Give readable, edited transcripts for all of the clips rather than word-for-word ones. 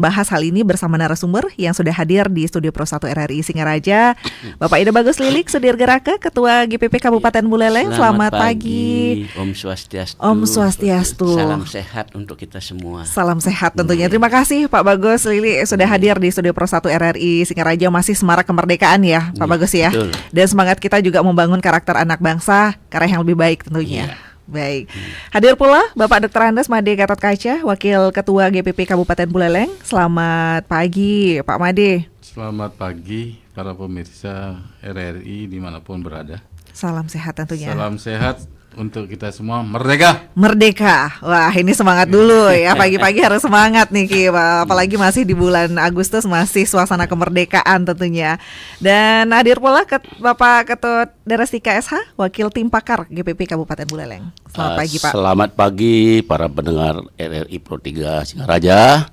Bahas hal ini bersama narasumber yang sudah hadir di Studio Pro 1 RRI Singaraja, Bapak Ida Bagus Lilik, Sudir Geraka, Ketua GPP Kabupaten Buleleng. Selamat pagi. Om Swastiastu. Om Swastiastu. Salam sehat untuk kita semua. Salam sehat tentunya. Terima kasih Pak Bagus Lilik sudah hadir di Studio Pro 1 RRI Singaraja. Masih semarak kemerdekaan ya Pak Bagus ya. Betul. Dan semangat kita juga membangun karakter anak bangsa, karya yang lebih baik tentunya. Baik, hadir pula Bapak Dr. Andes Made Gatot Kaca, Wakil Ketua GPP Kabupaten Buleleng. Selamat pagi Pak Made. Selamat pagi para pemirsa RRI dimanapun berada. Salam sehat tentunya. Salam sehat untuk kita semua. Merdeka! Merdeka. Wah, ini semangat dulu ya. Pagi-pagi harus semangat nih Ki. Apalagi masih di bulan Agustus, masih suasana kemerdekaan tentunya. Dan hadir pula Bapak Ketut Darastika SH, Wakil Tim Pakar GPP Kabupaten Buleleng. Selamat pagi Pak. Selamat pagi para pendengar RRI Pro 3 Singaraja.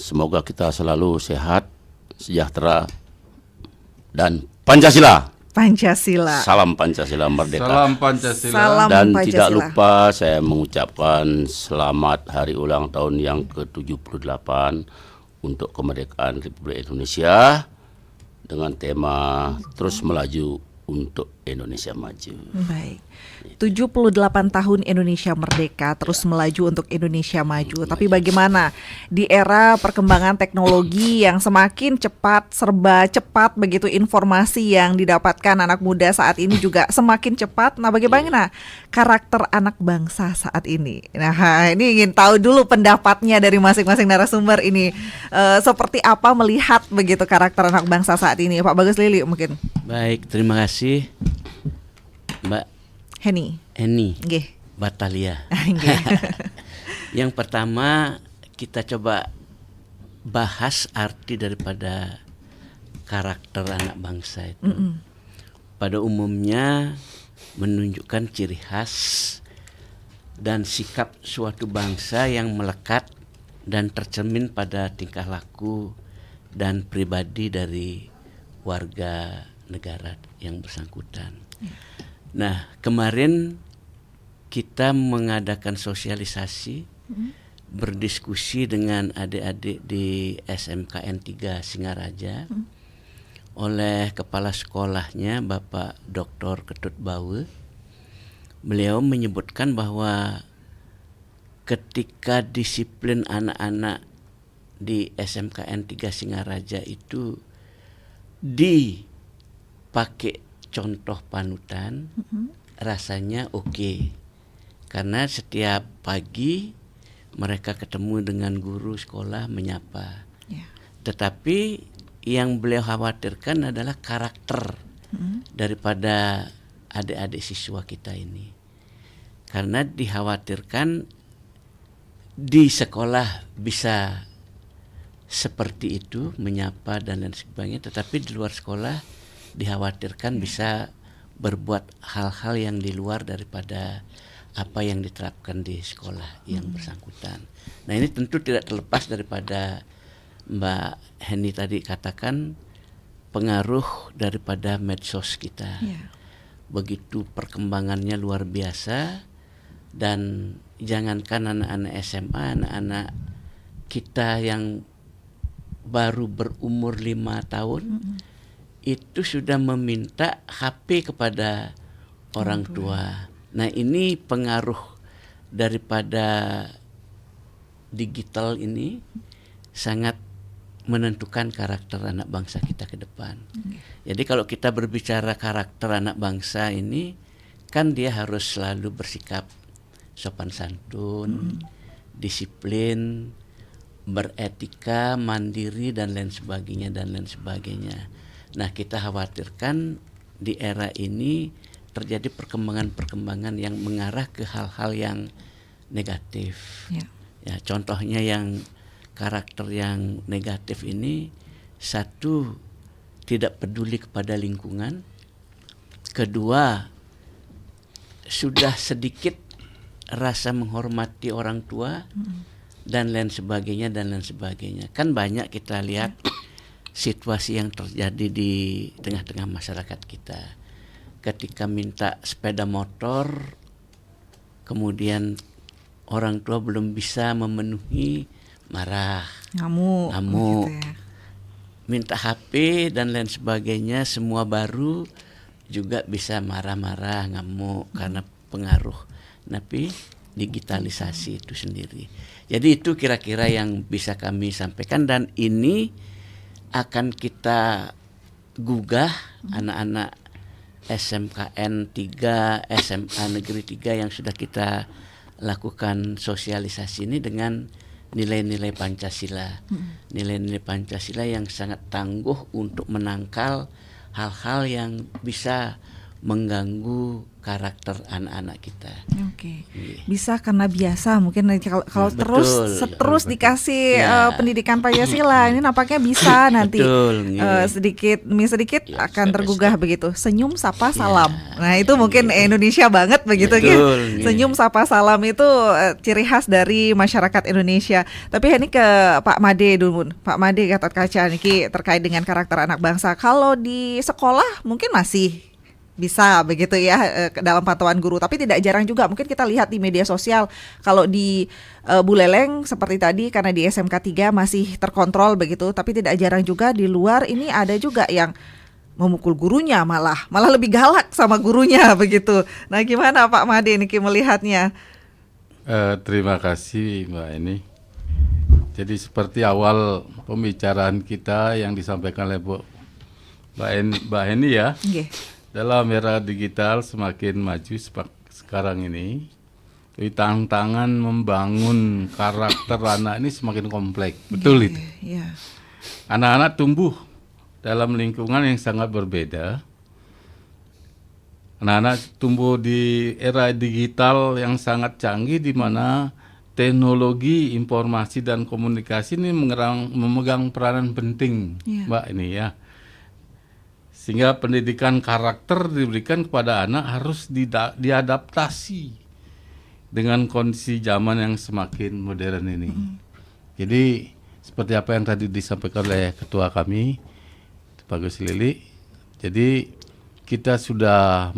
Semoga kita selalu sehat, sejahtera, dan Pancasila. Pancasila. Salam Pancasila merdeka. Salam Pancasila. Salam Dan Pancasila. tidak lupa saya mengucapkan selamat hari ulang tahun yang ke-78 untuk kemerdekaan Republik Indonesia dengan tema terus melaju untuk Indonesia maju. Baik. 78 tahun Indonesia merdeka, terus melaju untuk Indonesia maju. Tapi bagaimana di era perkembangan teknologi yang semakin cepat, serba cepat begitu, informasi yang didapatkan anak muda saat ini juga semakin cepat. Nah, bagaimana karakter anak bangsa saat ini? Nah, ini ingin tahu dulu pendapatnya dari masing-masing narasumber ini. Seperti apa melihat begitu karakter anak bangsa saat ini? Pak Bagus Lili mungkin. Baik, terima kasih Mbak Heni. Eni Batalia. Yang pertama kita coba bahas arti daripada karakter anak bangsa itu. Pada umumnya menunjukkan ciri khas dan sikap suatu bangsa yang melekat dan tercermin pada tingkah laku dan pribadi dari warga negara yang bersangkutan. Nah, kemarin kita mengadakan sosialisasi, berdiskusi dengan adik-adik di SMKN 3 Singaraja oleh kepala sekolahnya Bapak Dr. Ketut Bawe. Beliau menyebutkan bahwa ketika disiplin anak-anak di SMKN 3 Singaraja itu dipakai contoh panutan, rasanya oke. Karena setiap pagi mereka ketemu dengan guru sekolah menyapa. Tetapi yang beliau khawatirkan adalah karakter daripada adik-adik siswa kita ini. Karena dikhawatirkan di sekolah bisa seperti itu, menyapa dan lain sebagainya, tetapi di luar sekolah dikhawatirkan bisa berbuat hal-hal yang di luar daripada apa yang diterapkan di sekolah yang bersangkutan. Nah, ini tentu tidak terlepas daripada Mbak Heni tadi katakan pengaruh daripada medsos kita. Begitu perkembangannya luar biasa, dan jangankan anak-anak SMA, anak-anak kita yang baru berumur 5 tahun itu sudah meminta HP kepada orang tua. Nah, ini pengaruh daripada digital ini sangat menentukan karakter anak bangsa kita ke depan. Jadi kalau kita berbicara karakter anak bangsa ini, kan dia harus selalu bersikap sopan santun, disiplin, beretika, mandiri dan lain sebagainya. Nah, kita khawatirkan di era ini terjadi perkembangan-perkembangan yang mengarah ke hal-hal yang negatif. Ya, contohnya yang karakter yang negatif ini, satu, tidak peduli kepada lingkungan. Kedua, sudah sedikit rasa menghormati orang tua dan lain sebagainya. Kan banyak kita lihat situasi yang terjadi di tengah-tengah masyarakat kita. Ketika minta sepeda motor, kemudian orang tua belum bisa memenuhi, marah, Ngamuk. Ngamuk. Gitu ya. minta HP dan lain sebagainya, semua baru juga bisa marah-marah, ngamuk karena pengaruh tapi digitalisasi itu sendiri. Jadi itu kira-kira yang bisa kami sampaikan, dan ini akan kita gugah anak-anak SMKN 3, SMA Negeri 3 yang sudah kita lakukan sosialisasi ini dengan nilai-nilai Pancasila. Nilai-nilai Pancasila yang sangat tangguh untuk menangkal hal-hal yang bisa mengganggu karakter anak-anak kita. Oke. Iya. Bisa karena biasa mungkin nanti kalau terus Betul. dikasih Ya. pendidikan Pancasila ini nampaknya bisa nanti Betul, iya. sedikit demi sedikit Ya, akan step by tergugah begitu. Senyum sapa salam. Nah, itu mungkin Indonesia banget begitu Betul, kan. iya. Senyum sapa salam itu ciri khas dari masyarakat Indonesia. Tapi ini ke Pak Made dulu. Pak Made Gatot Kaca niki terkait dengan karakter anak bangsa. Kalau di sekolah mungkin masih bisa begitu ya dalam pantauan guru, tapi tidak jarang juga mungkin kita lihat di media sosial kalau di Buleleng seperti tadi karena di SMK 3 masih terkontrol begitu, tapi tidak jarang juga di luar ini ada juga yang memukul gurunya, malah lebih galak sama gurunya begitu. Nah, gimana Pak Made niki melihatnya? Terima kasih Mbak Eni. Jadi seperti awal pembicaraan kita yang disampaikan oleh Mbak Eni ya, Nggih. dalam era digital semakin maju sekarang ini, tantangan membangun karakter anak ini semakin kompleks. Betul itu. Iya. Anak-anak tumbuh dalam lingkungan yang sangat berbeda. Anak-anak tumbuh di era digital yang sangat canggih, di mana teknologi informasi dan komunikasi ini memegang peranan penting, Iya. Mbak ini ya. Sehingga pendidikan karakter diberikan kepada anak harus diadaptasi dengan kondisi zaman yang semakin modern ini. Jadi seperti apa yang tadi disampaikan oleh ketua kami, Pak Gus Lili. Jadi kita sudah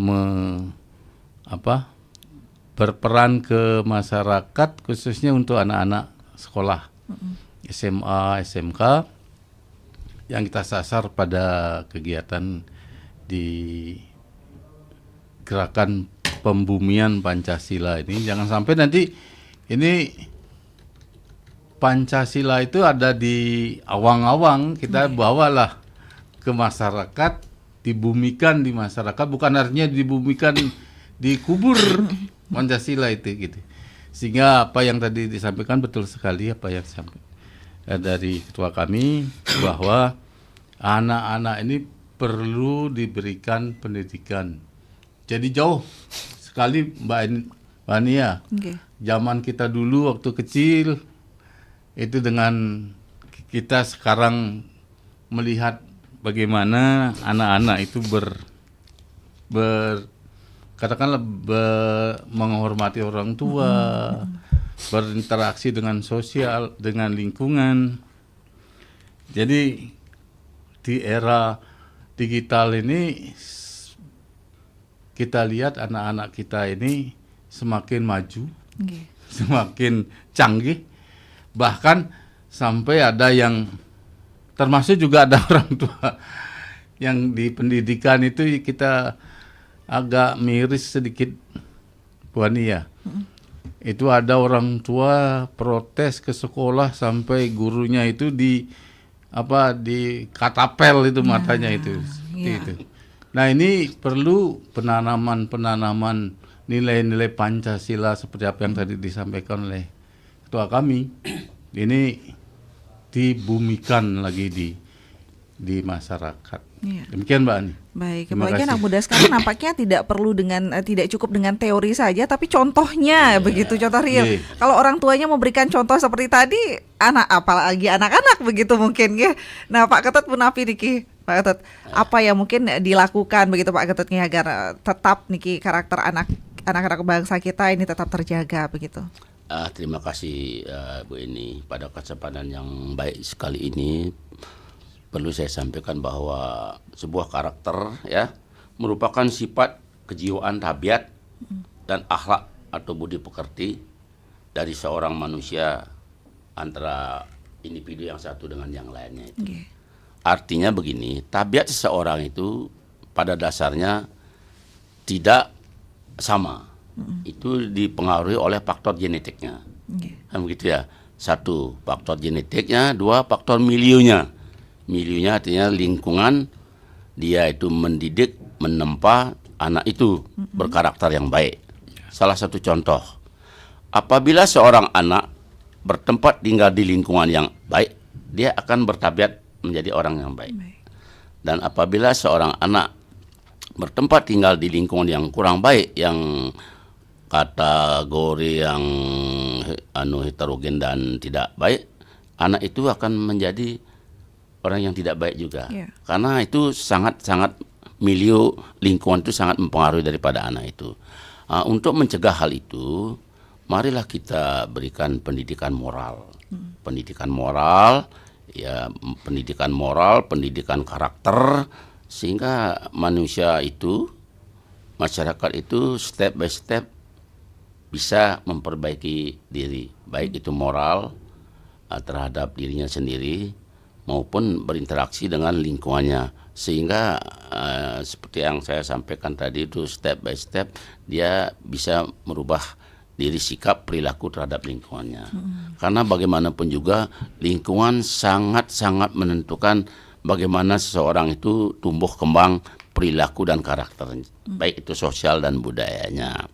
berperan ke masyarakat khususnya untuk anak-anak sekolah SMA, SMK yang kita sasar pada kegiatan di gerakan pembumian Pancasila ini. Jangan sampai nanti ini Pancasila itu ada di awang-awang, kita bawalah ke masyarakat, dibumikan di masyarakat, bukan artinya dibumikan dikubur Pancasila itu gitu. Sehingga apa yang tadi disampaikan betul sekali apa yang disampaikan dari ketua kami, bahwa anak-anak ini perlu diberikan pendidikan. Jadi jauh sekali Mbak Ania, Nggih. zaman kita dulu waktu kecil itu dengan kita sekarang melihat bagaimana anak-anak itu katakanlah menghormati orang tua, berinteraksi dengan sosial, dengan lingkungan. Jadi di era digital ini kita lihat anak-anak kita ini semakin maju, Nggih. semakin canggih, bahkan sampai ada yang termasuk juga ada orang tua yang di pendidikan itu kita agak miris sedikit, Bu Ani ya. Itu ada orang tua protes ke sekolah sampai gurunya itu di katapel itu matanya itu. Seperti itu. Nah, ini perlu penanaman nilai-nilai Pancasila seperti apa yang tadi disampaikan oleh ketua kami. Ini dibumikan lagi di masyarakat. Iya. Demikian Mbak Ani. Baik, Terima apalagi kasih. anak muda sekarang nampaknya tidak cukup dengan teori saja, tapi contohnya begitu, contoh real. Iya. Kalau orang tuanya memberikan contoh seperti tadi, apalagi anak-anak begitu mungkin ya. Nah, Pak Ketut Punapi niki, Pak Ketut, apa yang mungkin dilakukan begitu Pak Ketut nih agar tetap niki karakter anak-anak bangsa kita ini tetap terjaga begitu. Terima kasih Bu Eni, pada kesempatan yang baik sekali ini. Perlu saya sampaikan bahwa sebuah karakter ya merupakan sifat kejiwaan tabiat dan akhlak atau budi pekerti dari seorang manusia antara individu yang satu dengan yang lainnya itu. Oke. Artinya begini, tabiat seseorang itu pada dasarnya tidak sama. Itu dipengaruhi oleh faktor genetiknya. Oke. Kan begitu ya. Satu, faktor genetiknya. Dua, faktor milionya. Milionya artinya lingkungan dia itu mendidik, menempa anak itu berkarakter yang baik. Salah satu contoh, apabila seorang anak bertempat tinggal di lingkungan yang baik, dia akan bertabiat menjadi orang yang baik. Dan apabila seorang anak bertempat tinggal di lingkungan yang kurang baik, yang kategori yang heterogen dan tidak baik, anak itu akan menjadi orang yang tidak baik juga. Iya. Karena itu sangat-sangat milieu lingkungan itu sangat mempengaruhi daripada anak itu. Untuk mencegah hal itu, marilah kita berikan pendidikan moral. Pendidikan moral, ya, pendidikan moral, pendidikan karakter, sehingga manusia itu, masyarakat itu step by step bisa memperbaiki diri, baik itu moral terhadap dirinya sendiri maupun berinteraksi dengan lingkungannya, sehingga seperti yang saya sampaikan tadi itu step by step dia bisa merubah diri, sikap, perilaku terhadap lingkungannya. Karena bagaimanapun juga lingkungan sangat-sangat menentukan bagaimana seseorang itu tumbuh kembang perilaku dan karakter, baik itu sosial dan budayanya.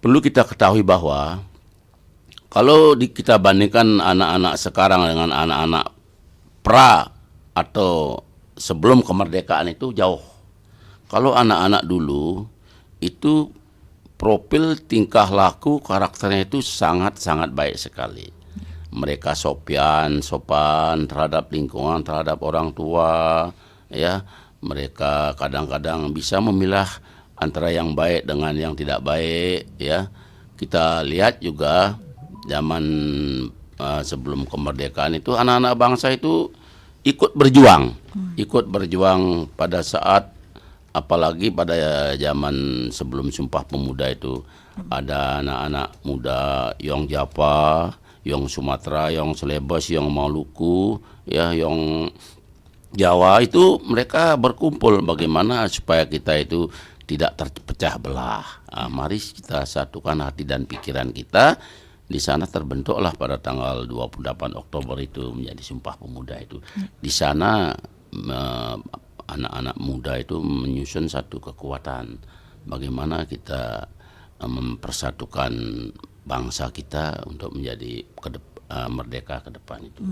Perlu kita ketahui bahwa kalau kita bandingkan anak-anak sekarang dengan anak-anak pra atau sebelum kemerdekaan itu jauh. Kalau anak-anak dulu itu profil tingkah laku karakternya itu sangat-sangat baik sekali. Mereka sopan terhadap lingkungan, terhadap orang tua, ya. Mereka kadang-kadang bisa memilah antara yang baik dengan yang tidak baik, ya. Kita lihat juga zaman sebelum kemerdekaan itu anak-anak bangsa itu ikut berjuang pada saat, apalagi pada zaman sebelum Sumpah Pemuda itu ada anak-anak muda Yong Java, Yong Sumatera, Yong Celebes, Yong Maluku, ya, Yong Jawa, itu mereka berkumpul bagaimana supaya kita itu tidak terpecah belah. Mari kita satukan hati dan pikiran kita. Di sana terbentuklah pada tanggal 28 Oktober itu menjadi Sumpah Pemuda itu. Di sana anak-anak muda itu menyusun satu kekuatan bagaimana kita mempersatukan bangsa kita untuk menjadi merdeka ke depan itu.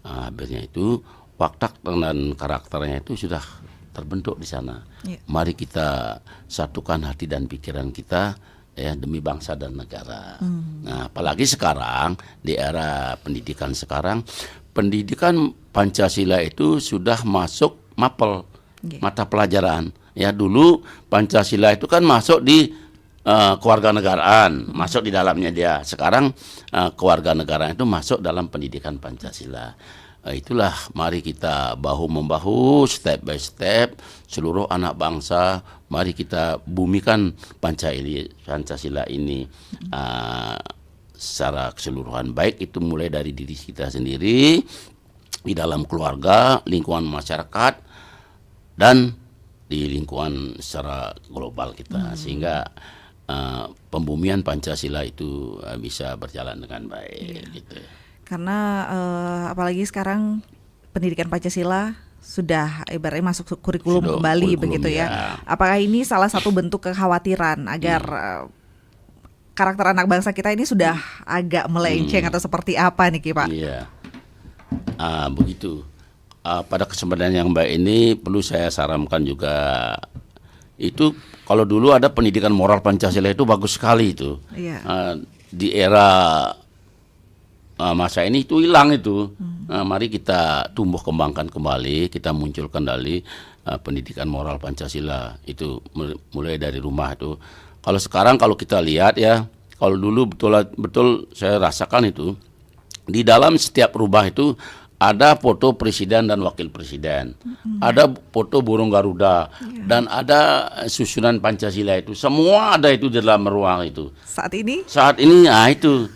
Akhirnya itu watak dan karakternya itu sudah terbentuk di sana. Mari kita satukan hati dan pikiran kita, ya, demi bangsa dan negara. Nah, apalagi sekarang di era pendidikan sekarang, pendidikan Pancasila itu sudah masuk mapel, mata pelajaran. Ya, dulu Pancasila itu kan masuk di kewarganegaraan, masuk di dalamnya dia. Sekarang kewarganegaraan itu masuk dalam pendidikan Pancasila. Itulah, mari kita bahu-membahu, step by step, seluruh anak bangsa, mari kita bumikan Pancasila ini secara keseluruhan, baik itu mulai dari diri kita sendiri, di dalam keluarga, lingkungan masyarakat, dan di lingkungan secara global kita, sehingga pembumian Pancasila itu bisa berjalan dengan baik. Gitu. Karena apalagi sekarang pendidikan Pancasila sudah ibaratnya masuk kurikulum kembali begitu ya. Apakah ini salah satu bentuk kekhawatiran agar karakter anak bangsa kita ini sudah agak melenceng atau seperti apa nih Ki Pak? Iya, begitu. Pada kesempatan yang baik ini perlu saya sarankan juga, itu kalau dulu ada pendidikan moral Pancasila itu bagus sekali itu. Di era masa ini itu hilang itu. Mari kita tumbuh kembangkan kembali, kita munculkan kembali pendidikan moral Pancasila itu mulai dari rumah itu. Kalau sekarang kalau kita lihat ya, kalau dulu betul saya rasakan itu di dalam setiap rumah itu ada foto presiden dan wakil presiden, ada foto burung Garuda, dan ada susunan Pancasila itu. Semua ada itu di dalam ruang itu. Saat ini? Saat ini, itu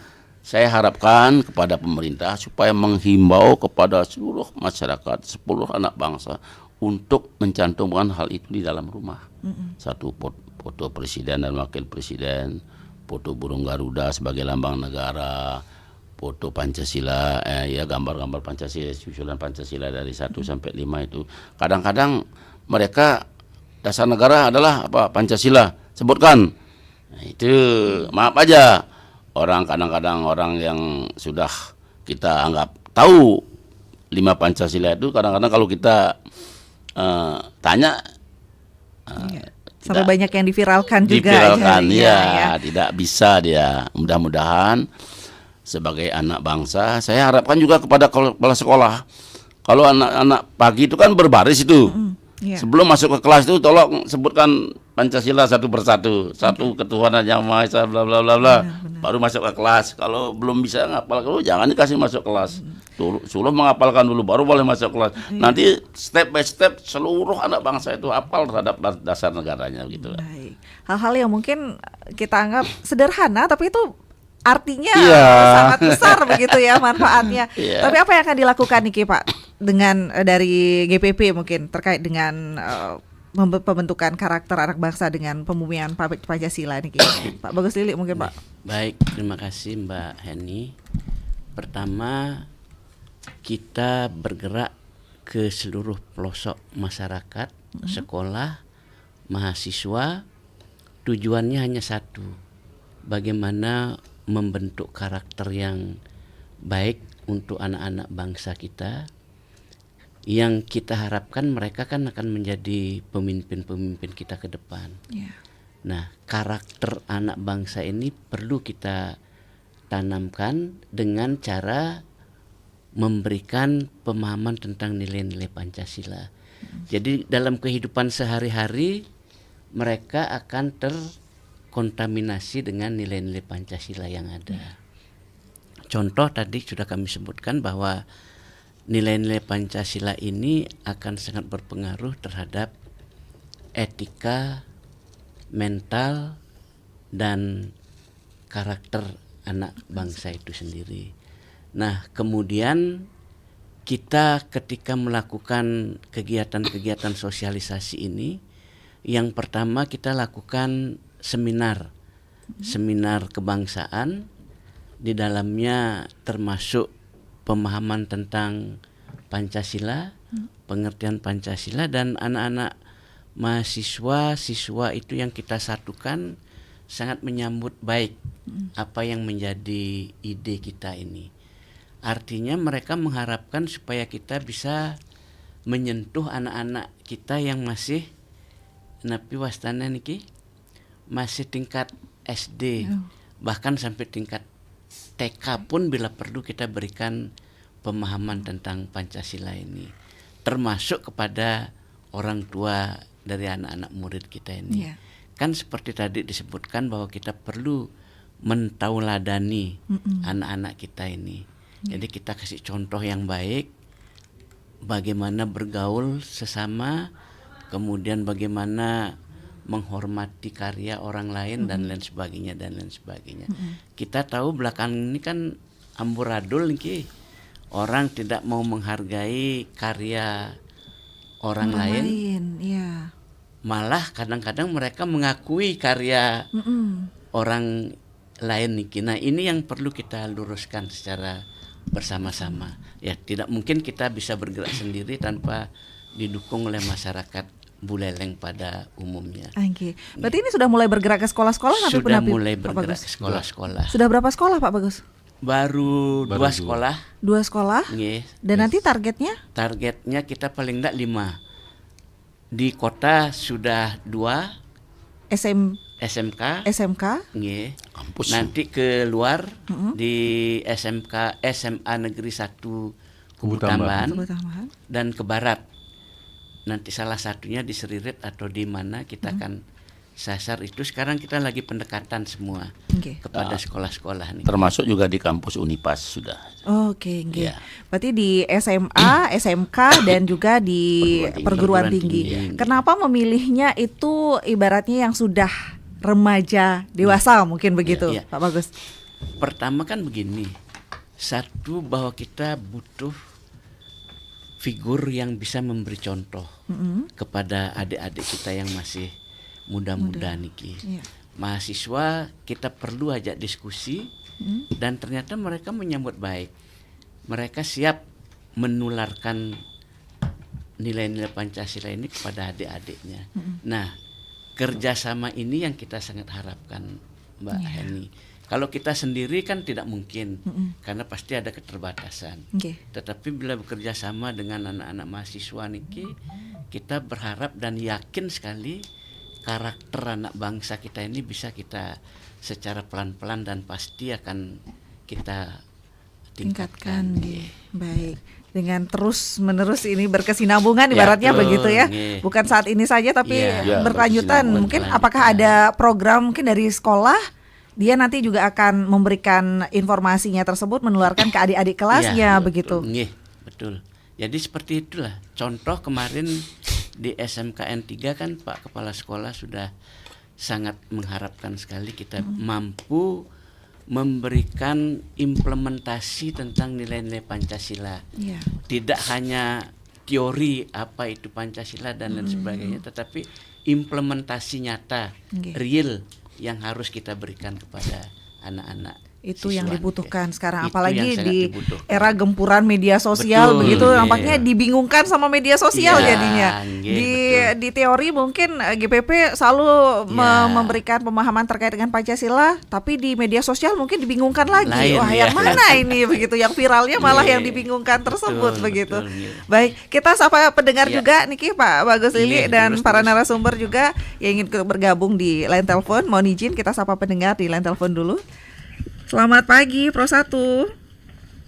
Saya harapkan kepada pemerintah supaya menghimbau kepada seluruh masyarakat, seluruh anak bangsa untuk mencantumkan hal itu di dalam rumah. Satu, foto presiden dan wakil presiden, foto burung Garuda sebagai lambang negara, foto Pancasila, ya gambar-gambar Pancasila, susulan Pancasila dari 1 sampai 5 itu. Kadang-kadang mereka dasar negara adalah apa? Pancasila, sebutkan. Nah, itu maaf aja. Kadang-kadang orang yang sudah kita anggap tahu 5 Pancasila itu, kadang-kadang kalau kita tanya Sampai banyak yang diviralkan juga. diviralkan, jadinya, ya, tidak bisa dia. Mudah-mudahan sebagai anak bangsa, saya harapkan juga kepada kepala sekolah. Kalau anak-anak pagi itu kan berbaris itu. Iya. Sebelum masuk ke kelas itu tolong sebutkan Pancasila satu persatu. Satu ketuhanan yang Maha Esa bla bla bla bla. Baru masuk ke kelas. Kalau belum bisa ngapal dulu jangan dikasih masuk kelas. Suruh menghafalkan dulu baru boleh masuk kelas. Nanti step by step seluruh anak bangsa itu hafal terhadap dasar negaranya gitu. Baik. Hal-hal yang mungkin kita anggap sederhana tapi itu artinya Iya. sangat besar begitu ya manfaatnya. Iya. Tapi apa yang akan dilakukan nih Ki, Pak dengan dari GPP mungkin terkait dengan pembentukan karakter anak bangsa dengan pembumian Pancasila nih Ki? Pak Bagus Lili mungkin Pak. Baik, terima kasih Mbak Heni. Pertama, kita bergerak ke seluruh pelosok masyarakat, sekolah, mahasiswa. Tujuannya hanya satu, bagaimana membentuk karakter yang baik untuk anak-anak bangsa kita, yang kita harapkan mereka kan akan menjadi pemimpin-pemimpin kita ke depan. Ya. Nah, karakter anak bangsa ini perlu kita tanamkan dengan cara memberikan pemahaman tentang nilai-nilai Pancasila. Jadi dalam kehidupan sehari-hari mereka akan terkontaminasi dengan nilai-nilai Pancasila yang ada. Contoh tadi sudah kami sebutkan bahwa nilai-nilai Pancasila ini akan sangat berpengaruh terhadap etika, mental, dan karakter anak bangsa itu sendiri. Nah, kemudian kita ketika melakukan kegiatan-kegiatan sosialisasi ini, yang pertama kita lakukan seminar kebangsaan, di dalamnya termasuk pemahaman tentang Pancasila, pengertian Pancasila, dan anak-anak mahasiswa-siswa itu yang kita satukan sangat menyambut baik apa yang menjadi ide kita ini. Artinya mereka mengharapkan supaya kita bisa menyentuh anak-anak kita yang masih napi wastana niki masih tingkat SD, bahkan sampai tingkat TK pun bila perlu kita berikan pemahaman tentang Pancasila ini, termasuk kepada orang tua dari anak-anak murid kita ini. Kan seperti tadi disebutkan bahwa kita perlu mentauladani anak-anak kita ini. Jadi kita kasih contoh yang baik, bagaimana bergaul sesama, kemudian bagaimana menghormati karya orang lain dan lain sebagainya dan lain sebagainya. Kita tahu belakangan ini kan amburadul nih, orang tidak mau menghargai karya orang lain. Ya. Malah kadang-kadang mereka mengakui karya orang lain nih. Nah, ini yang perlu kita luruskan secara bersama-sama. Ya, tidak mungkin kita bisa bergerak sendiri tanpa didukung oleh masyarakat Buleleng pada umumnya. Oke. Berarti ini sudah mulai bergerak ke sekolah-sekolah? Sudah mulai bergerak ke sekolah-sekolah. Sudah berapa sekolah Pak Bagus? Baru 2 sekolah. 2 sekolah? Nggih. Dan nanti targetnya? Targetnya kita paling enggak 5. Di kota sudah 2 SMK. Nggih. Kampus. Nanti ke luar di SMK SMA Negeri 1 Kubutamban dan ke barat. Nanti salah satunya di Seririt atau di mana kita akan sasar itu. Sekarang kita lagi pendekatan semua kepada sekolah-sekolah nih. Termasuk juga di kampus Unipas sudah. Oke. Berarti di SMA, SMK dan juga di perguruan tinggi. Kenapa memilihnya itu ibaratnya yang sudah remaja dewasa mungkin begitu, Pak Bagus? pertama kan begini, satu bahwa kita butuh figur yang bisa memberi contoh kepada adik-adik kita yang masih muda-muda niki. Iya. Mahasiswa kita perlu ajak diskusi dan ternyata mereka menyambut baik. Mereka siap menularkan nilai-nilai Pancasila ini kepada adik-adiknya. Nah, kerjasama ini yang kita sangat harapkan, Mbak Heni. Kalau kita sendiri kan tidak mungkin, karena pasti ada keterbatasan. Oke. Tetapi bila bekerja sama dengan anak-anak mahasiswa niki, kita berharap dan yakin sekali karakter anak bangsa kita ini bisa kita secara pelan-pelan dan pasti akan kita Tingkatkan. nggih. Baik. Dengan terus menerus ini berkesinambungan Ya, ibaratnya betul, begitu ya. nggih. Bukan saat ini saja tapi Iya, berkelanjutan. berkesinambungan, Mungkin berkelanjutan. apakah ada program mungkin dari sekolah dia nanti juga akan memberikan informasinya tersebut menularkan ke adik-adik kelasnya Iya, begitu. Nggih, betul. Jadi seperti itulah. Contoh kemarin di SMKN 3 kan Pak Kepala Sekolah sudah sangat mengharapkan sekali kita mampu memberikan implementasi tentang nilai-nilai Pancasila. Iya. Tidak hanya teori apa itu Pancasila dan lain sebagainya, tetapi implementasi nyata, Nggih. real yang harus kita berikan kepada anak-anak. Itu yang siswa. dibutuhkan sekarang, Itu apalagi yang sangat di dibutuhkan. era gempuran media sosial Betul, begitu, iya. nampaknya dibingungkan sama media sosial Iya, jadinya. iya, Di teori mungkin GPP selalu Iya. memberikan pemahaman terkait dengan Pancasila, tapi di media sosial mungkin dibingungkan lagi. Lain, Wah, iya. yang mana ini begitu, yang viralnya malah Iya, yang dibingungkan tersebut betul, begitu. betul, iya. Baik, kita sapa pendengar Iya. juga Niki, Pak Bagus Lili Iya, dan terus, para terus. narasumber juga yang ingin bergabung di line telepon. Mohon izin kita sapa pendengar di line telepon dulu. Selamat pagi, Pro 1.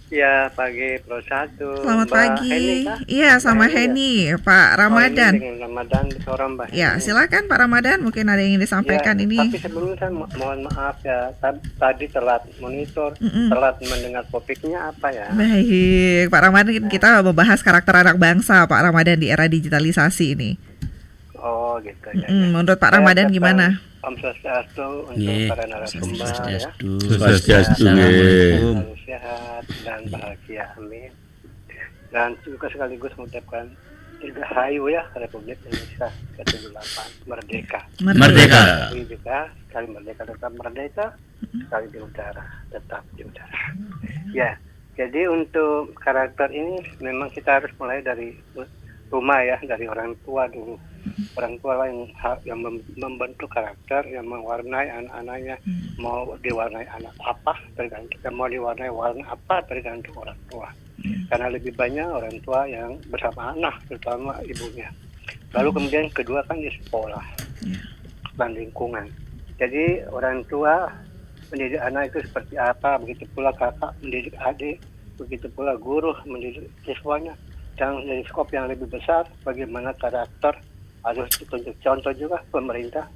Ya, pagi Pro 1. Selamat Mbak pagi. Heni, kah? Iya, sama Mbak Heni, Heni, Pak Ramadan. Oh, ini dengan Ramadan seorang Mbak Ya, Heni. silakan Pak Ramadan, mungkin ada yang ingin disampaikan Ya, ini. Tapi sebelumnya saya mohon maaf ya, tadi telat monitor, telat mendengar topiknya apa ya. Baik, Pak Ramadan, kita membahas karakter anak bangsa Pak Ramadan di era digitalisasi ini. Oh gitu ya. Menurut Pak Saya Ramadan kata gimana? Om Swastiastu untuk Nggih, para narasumber ya. Swastiastu, Assalamualaikum. Selalu sehat dan bahagia, amin. Dan juga sekaligus mengucapkan Dirgahayu ya Republik Indonesia ke-78 merdeka. Merdeka. Tapi juga sekali merdeka tetap merdeka, sekali di udara tetap di udara. Ya, jadi untuk karakter ini memang kita harus mulai dari rumah ya, dari orang tua dulu. Orang tua lah yang membentuk karakter, yang mewarnai anak-anaknya. Mau diwarnai anak apa tergantung, mau diwarnai warna apa tergantung orang tua. Karena lebih banyak orang tua yang bersama anak, terutama ibunya. Lalu kemudian kedua kan di sekolah dan lingkungan. Jadi orang tua mendidik anak itu seperti apa, begitu pula kakak mendidik adik, begitu pula guru mendidik siswanya. Dan dari skop yang lebih besar, bagaimana karakter harus ditunjuk. Contoh juga pemerintah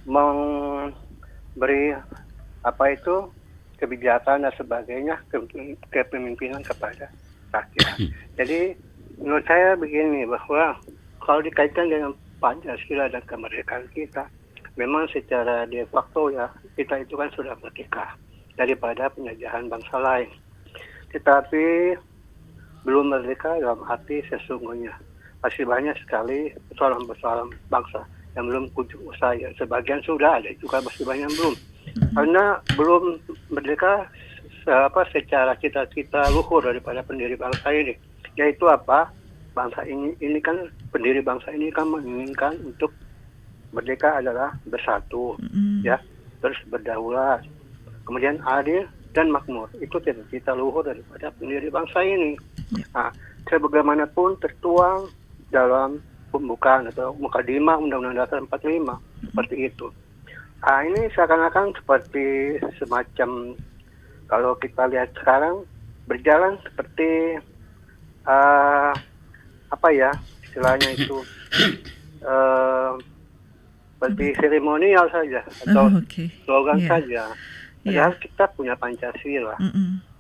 memberi kebijakan dan sebagainya, kepemimpinan kepada rakyat. Jadi menurut saya begini, bahwa kalau dikaitkan dengan Pancasila dan kemerdekaan kita, memang secara de facto ya kita itu kan sudah merdeka daripada penjajahan bangsa lain. Tetapi belum merdeka dalam arti sesungguhnya. Masih banyak sekali persoalan-persoalan bangsa yang belum kunjung usai. Sebagian sudah ada, juga masih banyak yang belum. Karena belum merdeka secara cita-cita luhur daripada pendiri bangsa ini. Yaitu apa? Bangsa ini kan, pendiri bangsa ini kan menginginkan untuk merdeka adalah bersatu, ya, terus berdaulat, kemudian adil dan makmur. Itu cita-cita luhur daripada pendiri bangsa ini. Nah, sebagaimanapun tertuang dalam pembukaan atau mukadimah Undang-Undang Dasar 45 seperti itu. Nah, ini seakan-akan seperti semacam, kalau kita lihat sekarang berjalan seperti istilahnya itu seperti seremonial saja atau slogan saja. Padahal kita punya Pancasila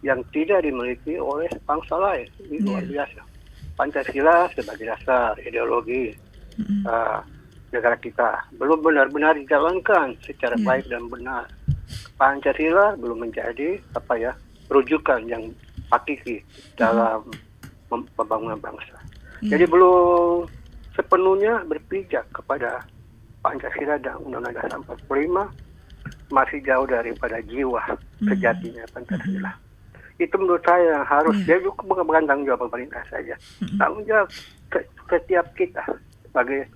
yang tidak dimiliki oleh bangsa lain. Ini luar biasa. Pancasila sebagai dasar ideologi negara kita belum benar-benar dijalankan secara baik dan benar Pancasila belum menjadi rujukan yang hakiki dalam pembangunan bangsa. Jadi belum sepenuhnya berpijak kepada Pancasila dan Undang-Undang Dasar 45, masih jauh daripada jiwa sejatinya Pancasila. Itu menurut saya harus dia juga bukan tanggung jawab pemerintah saja, tanggung jawab setiap kita sebagai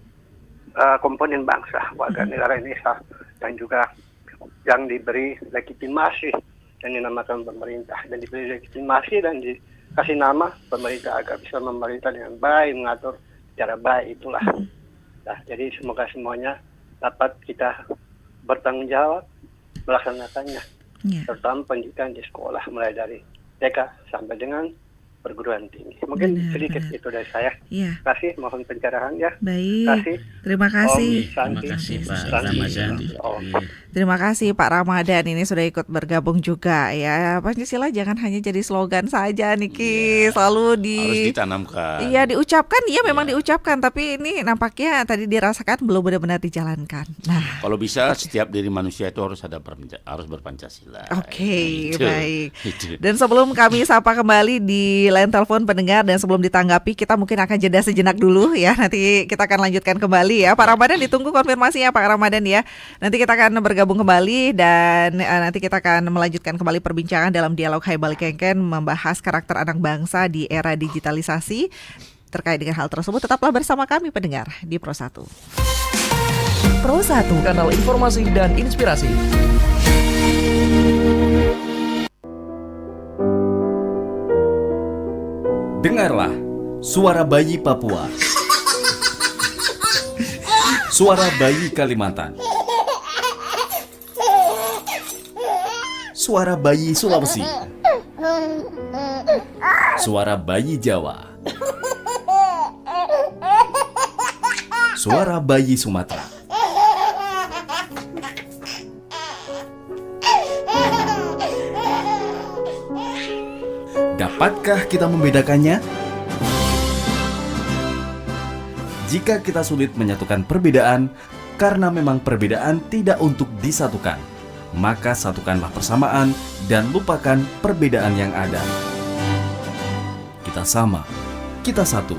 komponen bangsa, warga negara Indonesia, dan juga yang diberi legitimasi yang dinamakan pemerintah, dan diberi legitimasi dan dikasih nama pemerintah agar bisa memerintah dengan baik, mengatur secara baik, itulah. Nah, jadi semoga semuanya dapat kita bertanggung jawab melaksanakannya, terutama pendidikan di sekolah mulai dari TK sampai dengan perguruan tinggi. Mungkin sedikit itu dari saya. Terima kasih, mohon pencerahan ya. Baik. Terima kasih. Terima kasih Pak Ramadan. Terima kasih Pak Ramadan, ini sudah ikut bergabung juga ya. Pancasila jangan hanya jadi slogan saja Niki, selalu Harus ditanamkan. Iya, diucapkan, iya memang diucapkan, tapi ini nampaknya tadi dirasakan belum benar-benar dijalankan. Nah, Kalau bisa setiap diri manusia itu harus berpancasila. Oke, Itu. baik. Itu. Dan sebelum kami sapa kembali di line telepon pendengar dan sebelum ditanggapi, kita mungkin akan jeda sejenak dulu ya. Nanti kita akan lanjutkan kembali ya. Pak Ramadan, ditunggu konfirmasinya Pak Ramadan ya. Nanti kita akan bergabung kembali dan nanti kita akan melanjutkan kembali perbincangan dalam dialog Hai Balik Kengken membahas karakter anak bangsa di era digitalisasi. Terkait dengan hal tersebut, tetaplah bersama kami pendengar di Pro 1. Pro 1, kanal informasi dan inspirasi. Dengarlah suara bayi Papua, suara bayi Kalimantan, suara bayi Sulawesi, suara bayi Jawa, suara bayi Sumatera. Dapatkah kita membedakannya? Jika kita sulit menyatukan perbedaan, karena memang perbedaan tidak untuk disatukan, maka satukanlah persamaan dan lupakan perbedaan yang ada. Kita sama, kita satu,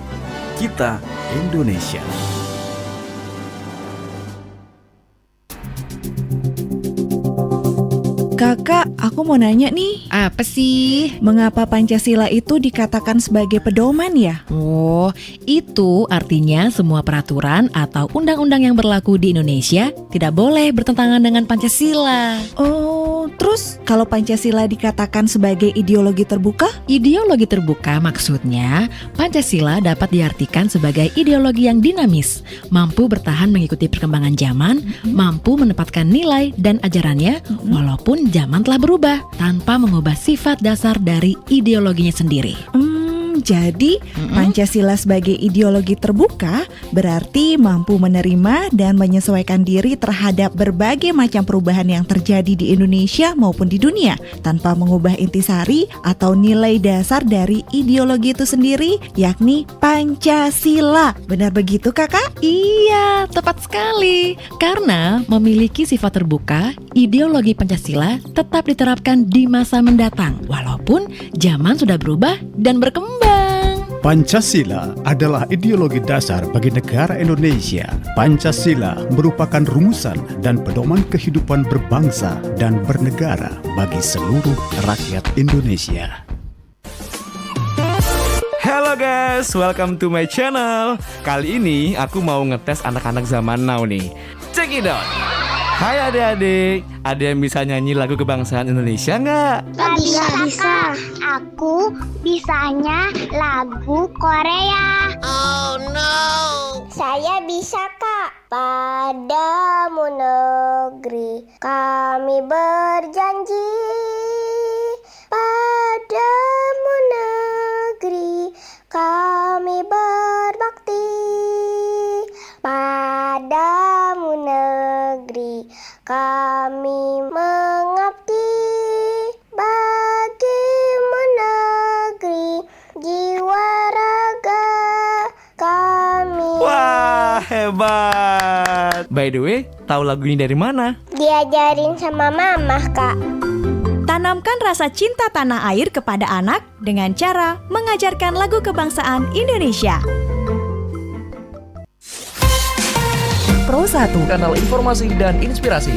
kita Indonesia. Kakak, aku mau nanya nih, Apa sih? mengapa Pancasila itu dikatakan sebagai pedoman ya? Oh, itu artinya semua peraturan atau undang-undang yang berlaku di Indonesia tidak boleh bertentangan dengan Pancasila. Oh, terus kalau Pancasila dikatakan sebagai ideologi terbuka? Ideologi terbuka maksudnya Pancasila dapat diartikan sebagai ideologi yang dinamis, mampu bertahan mengikuti perkembangan zaman, mampu menempatkan nilai dan ajarannya walaupun zaman telah berubah tanpa mengubah sifat dasar dari ideologinya sendiri. Jadi Pancasila sebagai ideologi terbuka berarti mampu menerima dan menyesuaikan diri terhadap berbagai macam perubahan yang terjadi di Indonesia maupun di dunia tanpa mengubah intisari atau nilai dasar dari ideologi itu sendiri, yakni Pancasila. Benar begitu kakak? Iya, tepat sekali. Karena memiliki sifat terbuka, ideologi Pancasila tetap diterapkan di masa mendatang walaupun zaman sudah berubah dan berkembang. Pancasila adalah ideologi dasar bagi negara Indonesia. Pancasila merupakan rumusan dan pedoman kehidupan berbangsa dan bernegara bagi seluruh rakyat Indonesia. Halo guys, welcome to my channel. Kali ini aku mau ngetes anak-anak zaman now nih. Check it out. Hai adik-adik, ada yang bisa nyanyi lagu kebangsaan Indonesia nggak? Bisa. Aku bisanya lagu Korea. Oh no. Saya bisa kak. Padamu negeri kami berjanji. Padamu negeri kami berbakti. Padamu negeri kami mengabdi. Bagimu negeri jiwa raga kami. Wah, hebat. By the way, tahu lagu ini dari mana? Diajarin sama mama, Kak. Tanamkan rasa cinta tanah air kepada anak dengan cara mengajarkan lagu kebangsaan Indonesia. Pro 1, kanal informasi dan inspirasi.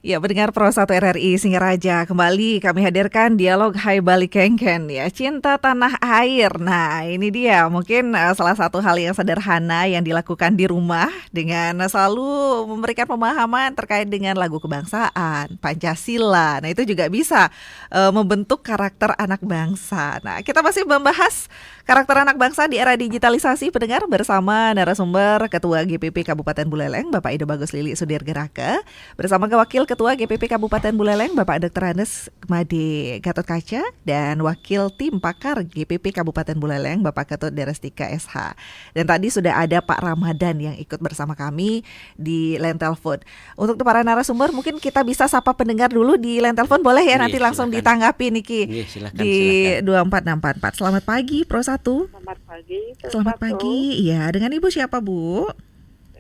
Ya, pendengar Pro 1 RRI Singaraja, kembali kami hadirkan dialog Hai Bali Kengken ya, cinta tanah air. Nah, ini dia mungkin salah satu hal yang sederhana yang dilakukan di rumah dengan selalu memberikan pemahaman terkait dengan lagu kebangsaan, Pancasila. Nah, itu juga bisa membentuk karakter anak bangsa. Nah, kita masih membahas karakter anak bangsa di era digitalisasi, pendengar, bersama narasumber Ketua GPP Kabupaten Buleleng, Bapak Ida Bagus Lili Sudirgerake, bersama Wakil Ketua GPP Kabupaten Buleleng, Bapak Dr. Andes Made Gatot Kaca, dan Wakil Tim Pakar GPP Kabupaten Buleleng, Bapak Ketut Derestika SH. Dan tadi sudah ada Pak Ramadan yang ikut bersama kami di line telepon. Untuk para narasumber, mungkin kita bisa sapa pendengar dulu di line telepon, boleh ya? Nanti langsung ditanggapi Niki di 24644. Selamat pagi, Pro 1. Selamat pagi. Selamat pagi. Iya, dengan Ibu siapa, Bu?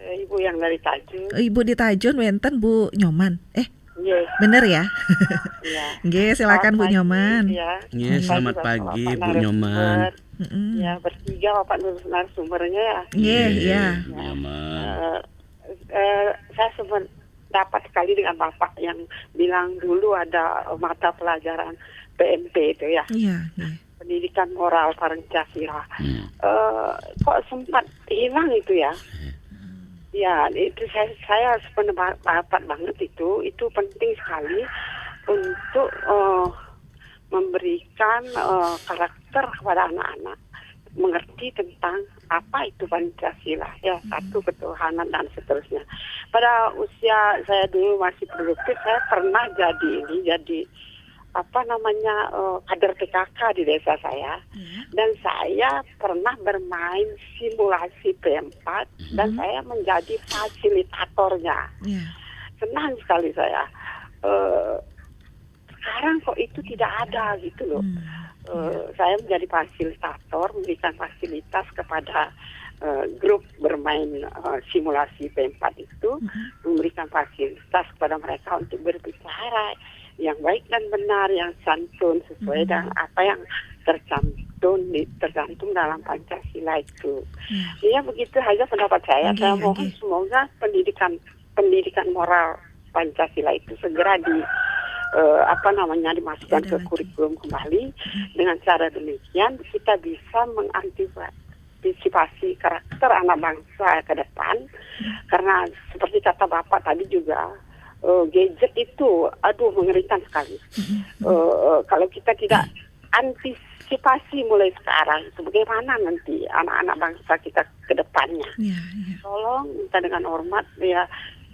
Ibu yang dari Tajun. Ibu di Tajun, wenten Bu Nyoman. Nggih. Bener ya? Iya. Nggih, silakan Bu Nyoman. Nggih, selamat pagi Bu Nyoman. Ya, bertiga Bapak narasumbernya ya. Nggih, iya. Nyoman. Saya dapat sekali dengan Bapak yang bilang dulu ada mata pelajaran PMP itu ya. Iya, Pendidikan Moral Pancasila. Kok sempat hilang itu ya? Ya, itu saya sependapat banget itu penting sekali untuk memberikan karakter kepada anak-anak, mengerti tentang apa itu Pancasila, ya, satu ketuhanan dan seterusnya. Pada usia saya dulu masih produktif, saya pernah jadi kader PKK di desa saya, dan saya pernah bermain simulasi P4 dan saya menjadi fasilitatornya. Senang sekali saya. Sekarang kok itu tidak ada gitu loh. Saya menjadi fasilitator, memberikan fasilitas kepada grup bermain simulasi P4 itu, memberikan fasilitas kepada mereka untuk berbicara yang baik dan benar, yang santun sesuai dengan apa yang tercantum dalam Pancasila itu. Ya, begitu saja pendapat saya. Saya mohon semoga pendidikan moral Pancasila itu segera dimasukkan ke kurikulum kembali. Dengan cara demikian kita bisa mengantisipasi karakter anak bangsa ke depan. Karena seperti kata Bapak tadi juga, gadget itu mengerikan sekali. Kalau kita tidak antisipasi mulai sekarang, itu bagaimana nanti anak-anak bangsa kita ke depannya. Tolong minta dengan hormat ya,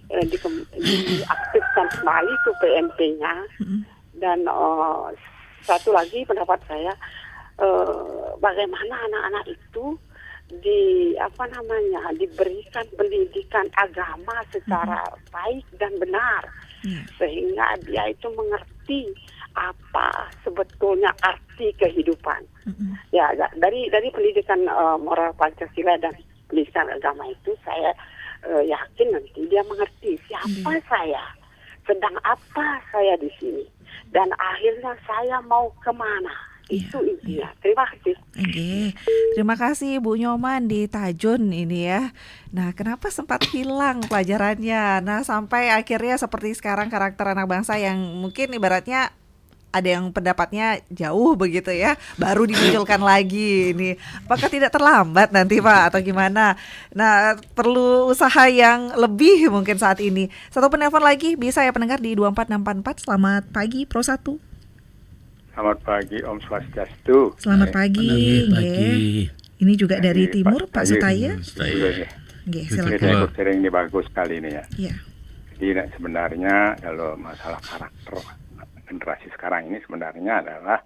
diaktifkan kembali ke PMP-nya. Dan satu lagi pendapat saya, bagaimana anak-anak itu diberikan pendidikan agama secara baik dan benar, sehingga dia itu mengerti apa sebetulnya arti kehidupan. Ya, dari pendidikan moral Pancasila dan pendidikan agama itu saya yakin nanti dia mengerti siapa saya, sedang apa saya di sini, dan akhirnya saya mau kemana. Itu intinya. Terima kasih. Terima kasih Bu Nyoman di Tajun ini ya. Nah, kenapa sempat hilang pelajarannya? Nah, sampai akhirnya seperti sekarang karakter anak bangsa yang mungkin ibaratnya ada yang pendapatnya jauh begitu ya, baru dimunculkan lagi ini. Apakah tidak terlambat nanti Pak atau gimana? Nah, perlu usaha yang lebih mungkin saat ini. Satu penelpon lagi bisa ya pendengar di 24644. Selamat pagi Pro 1. Selamat pagi Om Swastiastu. Selamat pagi. Ini juga dari Timur Pak Sutaya. Silakan. Sharing ini bagus sekali ini ya. Iya. Jadi sebenarnya kalau masalah karakter generasi sekarang ini sebenarnya adalah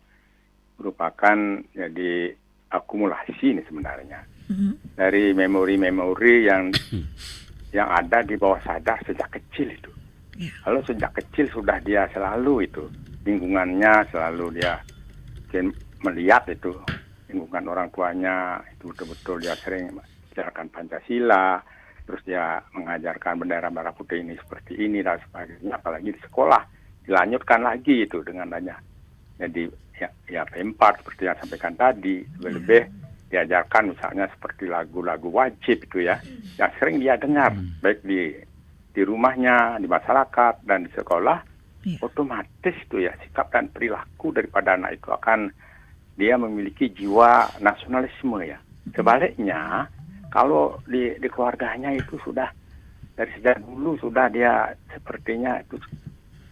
merupakan jadi akumulasi ini sebenarnya dari memori-memori yang ada di bawah sadar sejak kecil itu. Kalau sejak kecil sudah dia selalu itu lingkungannya selalu dia melihat itu lingkungan orang tuanya itu betul-betul dia sering mengajarkan Pancasila, terus dia mengajarkan bendera merah putih ini seperti ini dan sebagainya, apalagi di sekolah dilanjutkan lagi itu dengan banyak. Jadi ya P4 seperti yang sampaikan tadi, lebih diajarkan misalnya seperti lagu-lagu wajib itu ya, yang sering dia dengar baik di rumahnya, di masyarakat dan di sekolah. Otomatis itu ya sikap dan perilaku daripada anak itu akan dia memiliki jiwa nasionalisme ya. Sebaliknya kalau di keluarganya itu sudah dari sejak dulu sudah dia sepertinya itu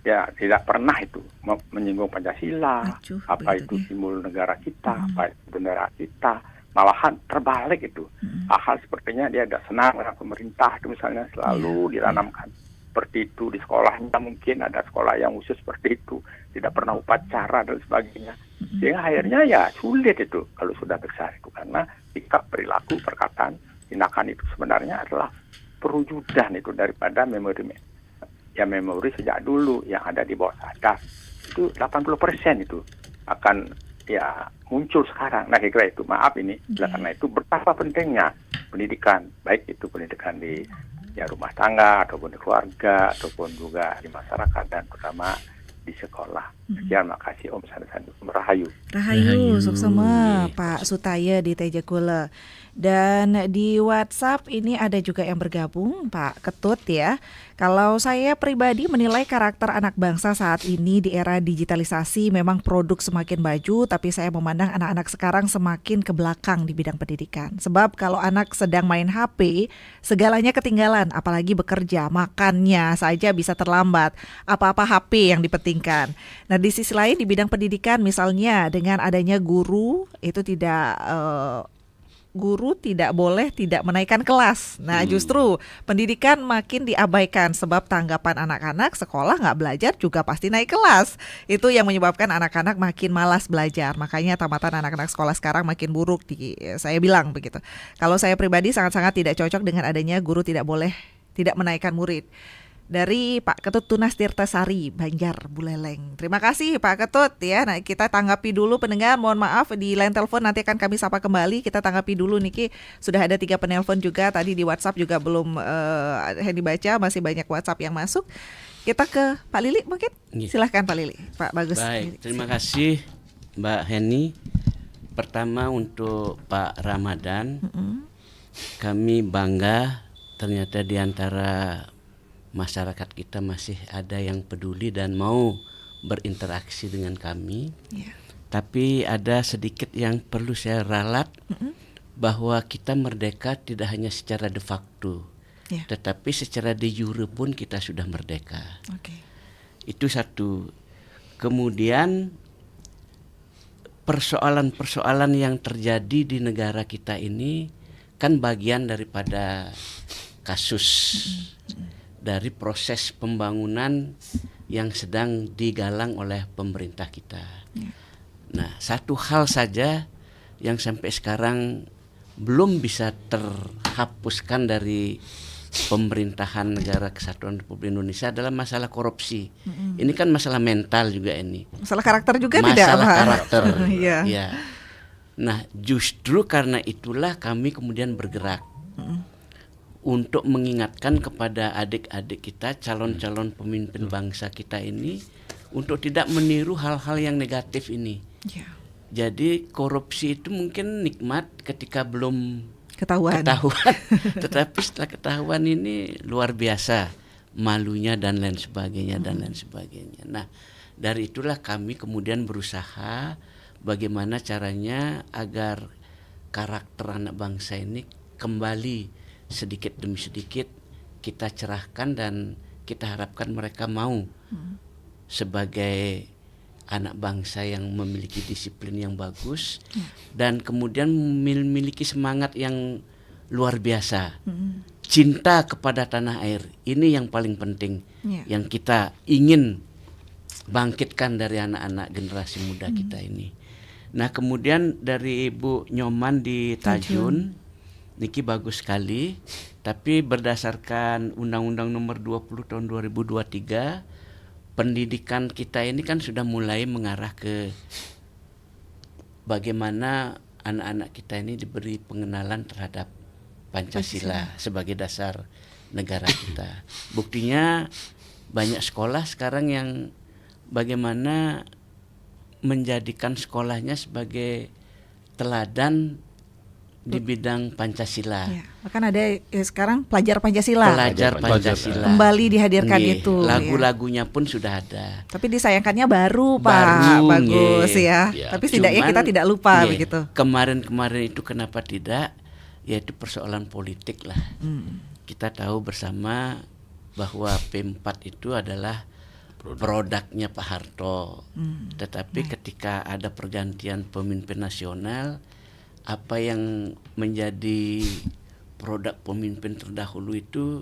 ya tidak pernah itu menyinggung Pancasila, apa itu simbol negara kita, apa itu bendera kita, malahan terbalik itu. Hal sepertinya dia tidak senang dengan pemerintah itu misalnya selalu ditanamkan seperti itu di sekolahnya, mungkin ada sekolah yang khusus seperti itu, tidak pernah upacara dan sebagainya. Sehingga akhirnya ya sulit itu kalau sudah besar itu, karena sikap, perilaku, perkataan, tindakan itu sebenarnya adalah perwujudan itu daripada memori sejak dulu yang ada di bawah sadar. Itu 80% itu akan ya muncul sekarang. Nah kira-kira itu, maaf ini, karena itu betapa pentingnya pendidikan, baik itu pendidikan di rumah tangga ataupun di keluarga ataupun juga di masyarakat dan terutama di sekolah. Sekian, makasih Om Sandu Rahayu. Rahayu, suksema Pak Sutaya di Tejakula. Dan di WhatsApp ini ada juga yang bergabung, Pak Ketut ya. Kalau saya pribadi menilai karakter anak bangsa saat ini di era digitalisasi memang produk semakin maju, tapi saya memandang anak-anak sekarang semakin ke belakang di bidang pendidikan. Sebab kalau anak sedang main HP, segalanya ketinggalan, apalagi bekerja, makannya saja bisa terlambat, apa-apa HP yang dipentingkan. Nah di sisi lain di bidang pendidikan misalnya dengan adanya guru itu guru tidak boleh tidak menaikkan kelas. Nah justru pendidikan makin diabaikan sebab tanggapan anak-anak sekolah nggak belajar juga pasti naik kelas. Itu yang menyebabkan anak-anak makin malas belajar. Makanya tamatan anak-anak sekolah sekarang makin buruk. Saya bilang begitu. Kalau saya pribadi sangat-sangat tidak cocok dengan adanya guru tidak boleh tidak menaikkan murid. Dari Pak Ketut Tunas Tirtasari, Banjar Buleleng. Terima kasih Pak Ketut ya. Nah, kita tanggapi dulu pendengar. Mohon maaf di line telepon nanti akan kami sapa kembali. Kita tanggapi dulu Niki. Sudah ada 3 penelpon juga. Tadi di WhatsApp juga belum dibaca. Masih banyak WhatsApp yang masuk. Kita ke Pak Lili mungkin. Silahkan Pak Lili. Pak Bagus. Baik, terima kasih Mbak Heni. Pertama untuk Pak Ramadan. Kami bangga ternyata di antara masyarakat kita masih ada yang peduli dan mau berinteraksi dengan kami. Tapi ada sedikit yang perlu saya ralat, bahwa kita merdeka tidak hanya secara de facto, tetapi secara de jure pun kita sudah merdeka. Itu satu. Kemudian persoalan-persoalan yang terjadi di negara kita ini kan bagian daripada kasus dari proses pembangunan yang sedang digalang oleh pemerintah kita. Nah, satu hal saja yang sampai sekarang belum bisa terhapuskan dari pemerintahan Negara Kesatuan Republik Indonesia adalah masalah korupsi. Ini kan masalah mental juga ini. Masalah karakter juga masalah tidak, Pak? Masalah karakter. Ya. Nah, justru karena itulah kami kemudian bergerak untuk mengingatkan kepada adik-adik kita, calon-calon pemimpin bangsa kita ini, untuk tidak meniru hal-hal yang negatif ini. Jadi korupsi itu mungkin nikmat ketika belum ketahuan. Tetapi setelah ketahuan ini luar biasa malunya dan lain sebagainya dan lain sebagainya. Nah, dari itulah kami kemudian berusaha bagaimana caranya agar karakter anak bangsa ini kembali sedikit demi sedikit kita cerahkan dan kita harapkan mereka mau sebagai anak bangsa yang memiliki disiplin yang bagus dan kemudian memiliki semangat yang luar biasa. Cinta kepada tanah air, ini yang paling penting yang kita ingin bangkitkan dari anak-anak generasi muda kita ini. Nah, kemudian dari Ibu Nyoman di Tajun, Niki bagus sekali, tapi berdasarkan Undang-Undang Nomor 20 Tahun 2023, pendidikan kita ini kan sudah mulai mengarah ke bagaimana anak-anak kita ini diberi pengenalan terhadap Pancasila sebagai dasar negara kita. Buktinya banyak sekolah sekarang yang bagaimana menjadikan sekolahnya sebagai teladan di bidang Pancasila. Ya, bahkan ada sekarang pelajar Pancasila. Pelajar Pancasila. Kembali dihadirkan Nggih, itu. lagu-lagunya pun sudah ada. Tapi disayangkannya baru, Pak. Baru, Bagus nggih. ya. Ya. Tapi setidaknya Cuman, kita tidak lupa nggih, begitu. Kemarin-kemarin itu kenapa tidak? Yaitu persoalan politik lah. Kita tahu bersama bahwa P4 itu adalah produknya Pak Harto. Tetapi ketika ada pergantian pemimpin nasional, apa yang menjadi produk pemimpin terdahulu itu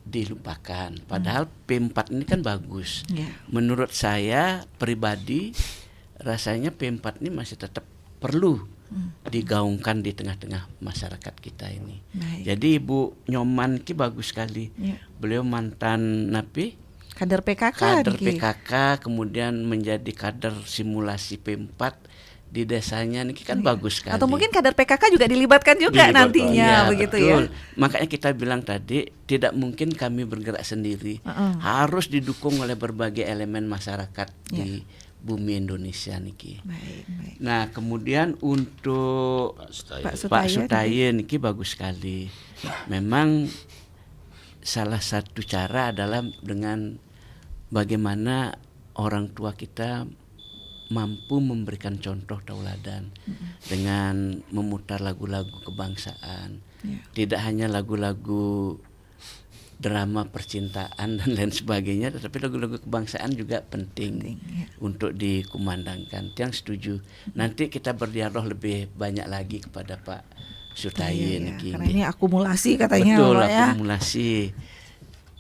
dilupakan. Padahal P4 ini kan bagus. Ya. Menurut saya pribadi rasanya P4 ini masih tetap perlu digaungkan di tengah-tengah masyarakat kita ini. Baik. Jadi Ibu Nyoman ki bagus sekali. Ya. Beliau mantan napi Kader PKK. kader Niki. PKK, kemudian menjadi kader simulasi P4 di desanya, ini kan bagus sekali. Atau mungkin kader PKK juga dilibatkan juga nantinya Iya, begitu betul. ya. Makanya kita bilang tadi tidak mungkin kami bergerak sendiri. Harus didukung oleh berbagai elemen masyarakat di bumi Indonesia niki. Baik. Nah, kemudian untuk Pak Sutayen niki bagus sekali. Memang salah satu cara adalah dengan bagaimana orang tua kita mampu memberikan contoh tauladan dengan memutar lagu-lagu kebangsaan. Tidak hanya lagu-lagu drama percintaan dan lain sebagainya, tetapi lagu-lagu kebangsaan juga penting untuk dikumandangkan. Yang setuju. Nanti kita berdialog lebih banyak lagi kepada Pak Sutayen. Karena ini akumulasi katanya. Betul, Pak, ya. akumulasi.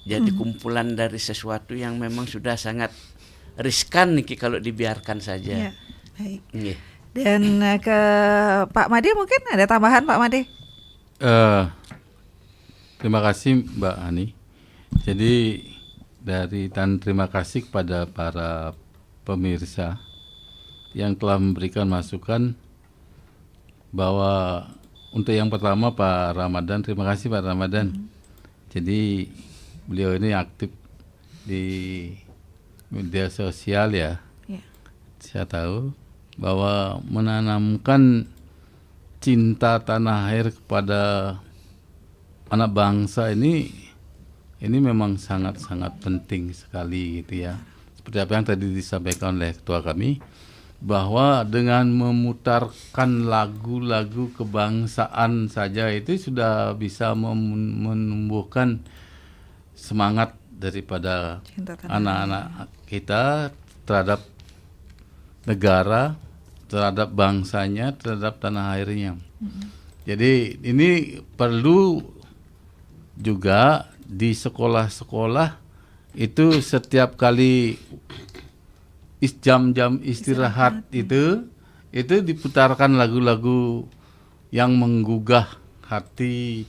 Jadi kumpulan dari sesuatu yang memang sudah sangat riskan nih kalau dibiarkan saja. Ya, baik. Nggih. Dan ke Pak Made mungkin ada tambahan Pak Made? Terima kasih Mbak Ani. Jadi dan terima kasih kepada para pemirsa yang telah memberikan masukan bahwa untuk yang pertama Pak Ramadan, terima kasih Pak Ramadan. Jadi beliau ini aktif di media sosial ya. Saya tahu bahwa menanamkan cinta tanah air kepada anak bangsa ini memang sangat-sangat penting sekali gitu ya. Seperti apa yang tadi disampaikan oleh ketua kami, bahwa dengan memutarkan lagu-lagu kebangsaan saja itu sudah bisa menumbuhkan semangat daripada anak-anak kita terhadap negara, terhadap bangsanya, terhadap tanah airnya. Jadi ini perlu juga di sekolah-sekolah itu setiap kali jam-jam istirahat itu diputarkan lagu-lagu yang menggugah hati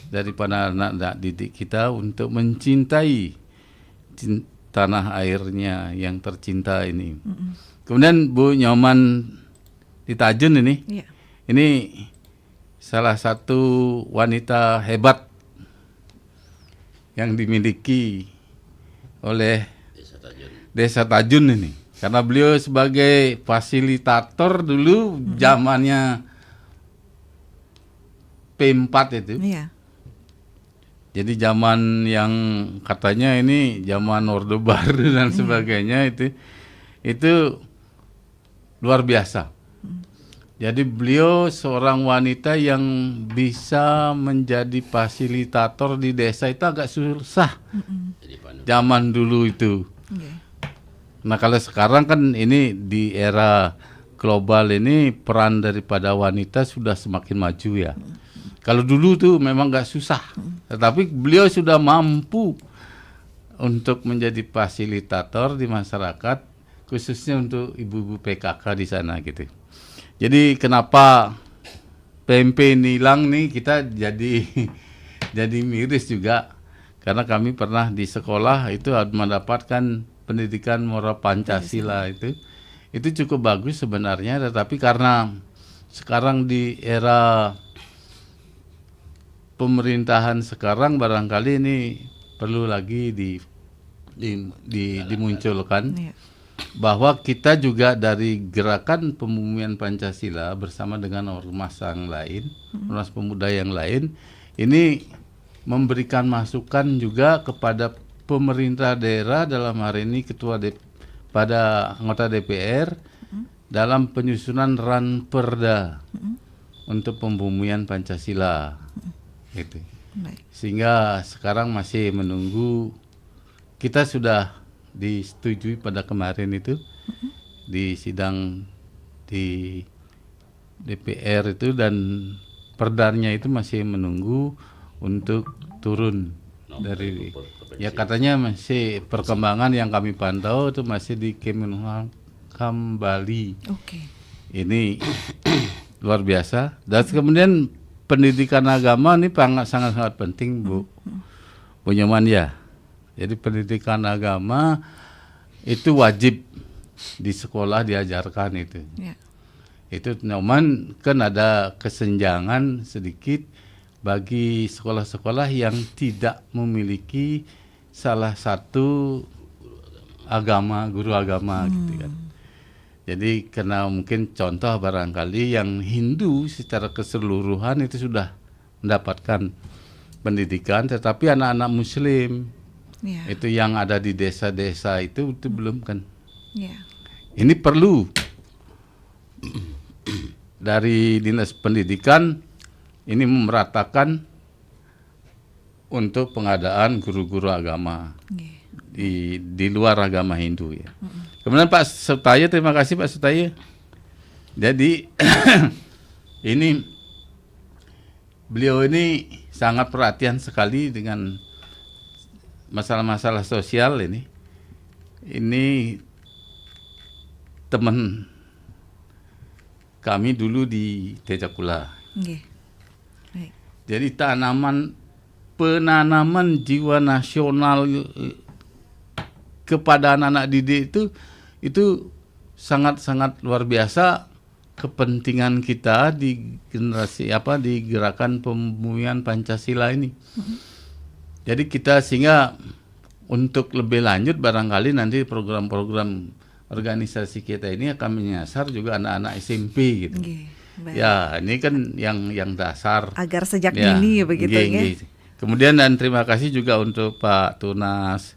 daripada anak-anak didik kita untuk mencintai tanah airnya yang tercinta ini. Kemudian Bu Nyoman di Tajun ini salah satu wanita hebat yang dimiliki oleh Desa Tajun ini, karena beliau sebagai fasilitator dulu zamannya P4 itu. Jadi zaman yang katanya ini zaman Orde Baru dan sebagainya itu luar biasa. Jadi beliau seorang wanita yang bisa menjadi fasilitator di desa itu agak susah. Zaman dulu itu. Nah kalau sekarang kan ini di era global ini peran daripada wanita sudah semakin maju ya. Kalau dulu tuh memang gak susah, tetapi beliau sudah mampu untuk menjadi fasilitator di masyarakat, khususnya untuk ibu-ibu PKK di sana gitu. Jadi kenapa PMP nilang nih kita jadi miris juga, karena kami pernah di sekolah itu mendapatkan pendidikan moral Pancasila itu cukup bagus sebenarnya, tetapi karena sekarang di era pemerintahan sekarang barangkali ini perlu lagi dimunculkan bahwa kita juga dari gerakan pembumian Pancasila bersama dengan ormas yang lain, ormas pemuda yang lain, ini memberikan masukan juga kepada pemerintah daerah, dalam hari ini pada anggota DPR dalam penyusunan ranperda untuk pembumian Pancasila, gitu. Sehingga sekarang masih menunggu. Kita sudah disetujui pada kemarin itu di sidang di DPR itu, dan perdanya itu masih menunggu untuk turun dari, ya katanya masih perkembangan yang kami pantau itu masih di Kemenhukam Bali. Ini luar biasa. Dan kemudian pendidikan agama ini sangat penting, Bu Nyoman ya. Jadi pendidikan agama itu wajib di sekolah diajarkan itu. Itu Nyoman kan ada kesenjangan sedikit bagi sekolah-sekolah yang tidak memiliki salah satu agama, guru agama gitu kan. Jadi karena mungkin contoh barangkali yang Hindu secara keseluruhan itu sudah mendapatkan pendidikan, tetapi anak-anak Muslim itu yang ada di desa-desa itu belum kan. Ini perlu dari Dinas Pendidikan ini meratakan untuk pengadaan guru-guru agama di luar agama Hindu ya. Kemudian Pak Sutaya, terima kasih Pak Sutaya. Jadi ini beliau ini sangat perhatian sekali dengan masalah-masalah sosial ini. Ini teman kami dulu di Tejakula. Jadi penanaman jiwa nasional kepada anak-anak didik itu sangat-sangat luar biasa. Kepentingan kita di generasi di gerakan pembumian Pancasila ini. Jadi kita sehingga untuk lebih lanjut barangkali nanti program-program organisasi kita ini akan menyasar juga anak-anak SMP gitu. Ya, ini kan yang dasar. Agar sejak dini begitu ya. Kemudian dan terima kasih juga untuk Pak Tunas.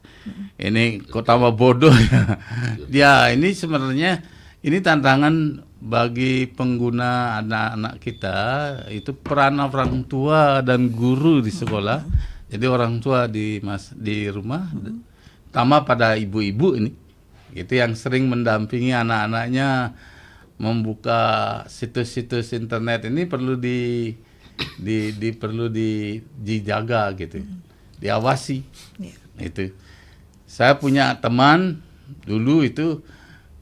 Ini kok tambah bodoh ya. Ya, ini sebenarnya ini tantangan bagi pengguna anak-anak kita, itu peran orang tua dan guru di sekolah. Jadi orang tua di rumah, terutama pada ibu-ibu ini, itu yang sering mendampingi anak-anaknya membuka situs-situs internet ini perlu dijaga gitu, diawasi. Itu. Saya punya teman dulu itu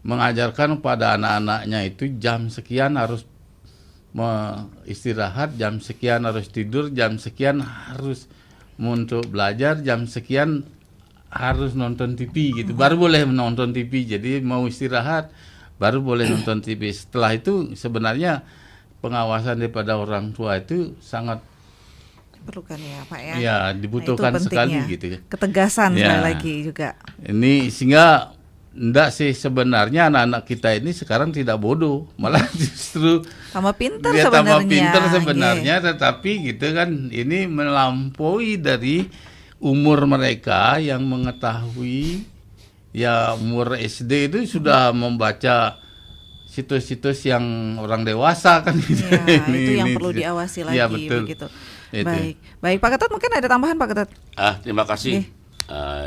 mengajarkan pada anak-anaknya itu jam sekian harus istirahat, jam sekian harus tidur, jam sekian harus untuk belajar, jam sekian harus nonton TV gitu. Baru boleh menonton TV. Jadi mau istirahat baru boleh nonton TV. Setelah itu sebenarnya pengawasan daripada orang tua itu sangat diperlukan ya Pak ya. Ya, dibutuhkan sekali gitu. Ketegasan sekali lagi juga. Ini sehingga enggak sih sebenarnya anak-anak kita ini sekarang tidak bodoh, malah justru tambah pintar sebenarnya. Tetapi gitu kan ini melampaui dari umur mereka yang mengetahui, ya umur SD itu sudah membaca situs-situs yang orang dewasa kan gitu. Ya, itu yang perlu diawasi lagi betul. Begitu. Baik Pak Ketut, mungkin ada tambahan Pak Ketut? Terima kasih.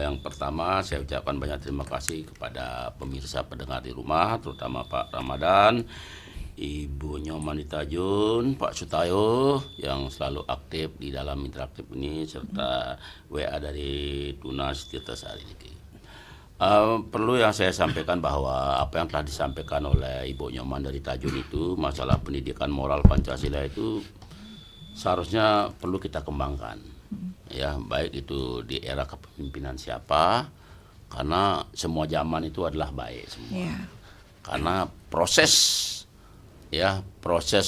Yang pertama saya ucapkan banyak terima kasih kepada pemirsa pendengar di rumah, terutama Pak Ramadan, Ibu Nyoman Tajun, Pak Sutayo yang selalu aktif di dalam interaktif ini, serta WA dari Tunas Tirtasari. Perlu yang saya sampaikan bahwa apa yang telah disampaikan oleh Ibu Nyoman dari Tajun itu, masalah pendidikan moral Pancasila itu seharusnya perlu kita kembangkan. Ya, baik itu di era kepemimpinan siapa, karena semua zaman itu adalah baik semua. Karena proses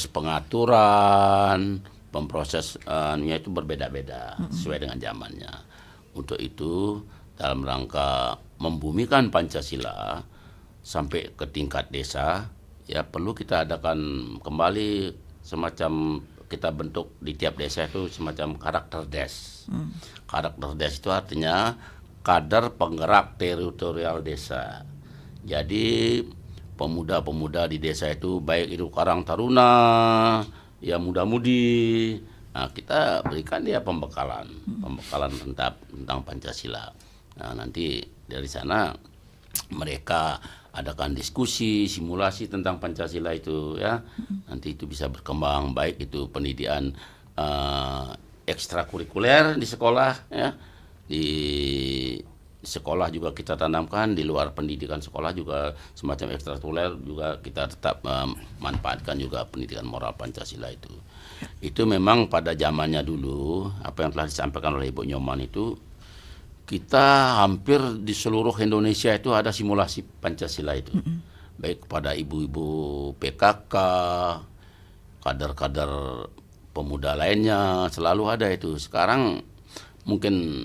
pengaturan, pemproses nya itu berbeda-beda sesuai dengan zamannya. Untuk itu dalam rangka membumikan Pancasila sampai ke tingkat desa, ya perlu kita adakan kembali semacam, kita bentuk di tiap desa itu semacam karakter des. Karakter des itu artinya kader penggerak teritorial desa. Jadi pemuda-pemuda di desa itu, baik itu Karang Taruna, ya muda-mudi, nah kita berikan dia pembekalan tentang Pancasila. Nah nanti dari sana mereka adakan diskusi, simulasi tentang Pancasila itu, ya. Nanti itu bisa berkembang, baik itu pendidikan ekstrakurikuler di sekolah, ya. Di sekolah juga kita tanamkan, di luar pendidikan sekolah juga semacam ekstrakurikuler juga kita tetap manfaatkan juga pendidikan moral Pancasila itu. Itu memang pada zamannya dulu, apa yang telah disampaikan oleh Ibu Nyoman itu, kita hampir di seluruh Indonesia itu ada simulasi Pancasila itu. Baik kepada ibu-ibu PKK, kader-kader pemuda lainnya, selalu ada itu. Sekarang mungkin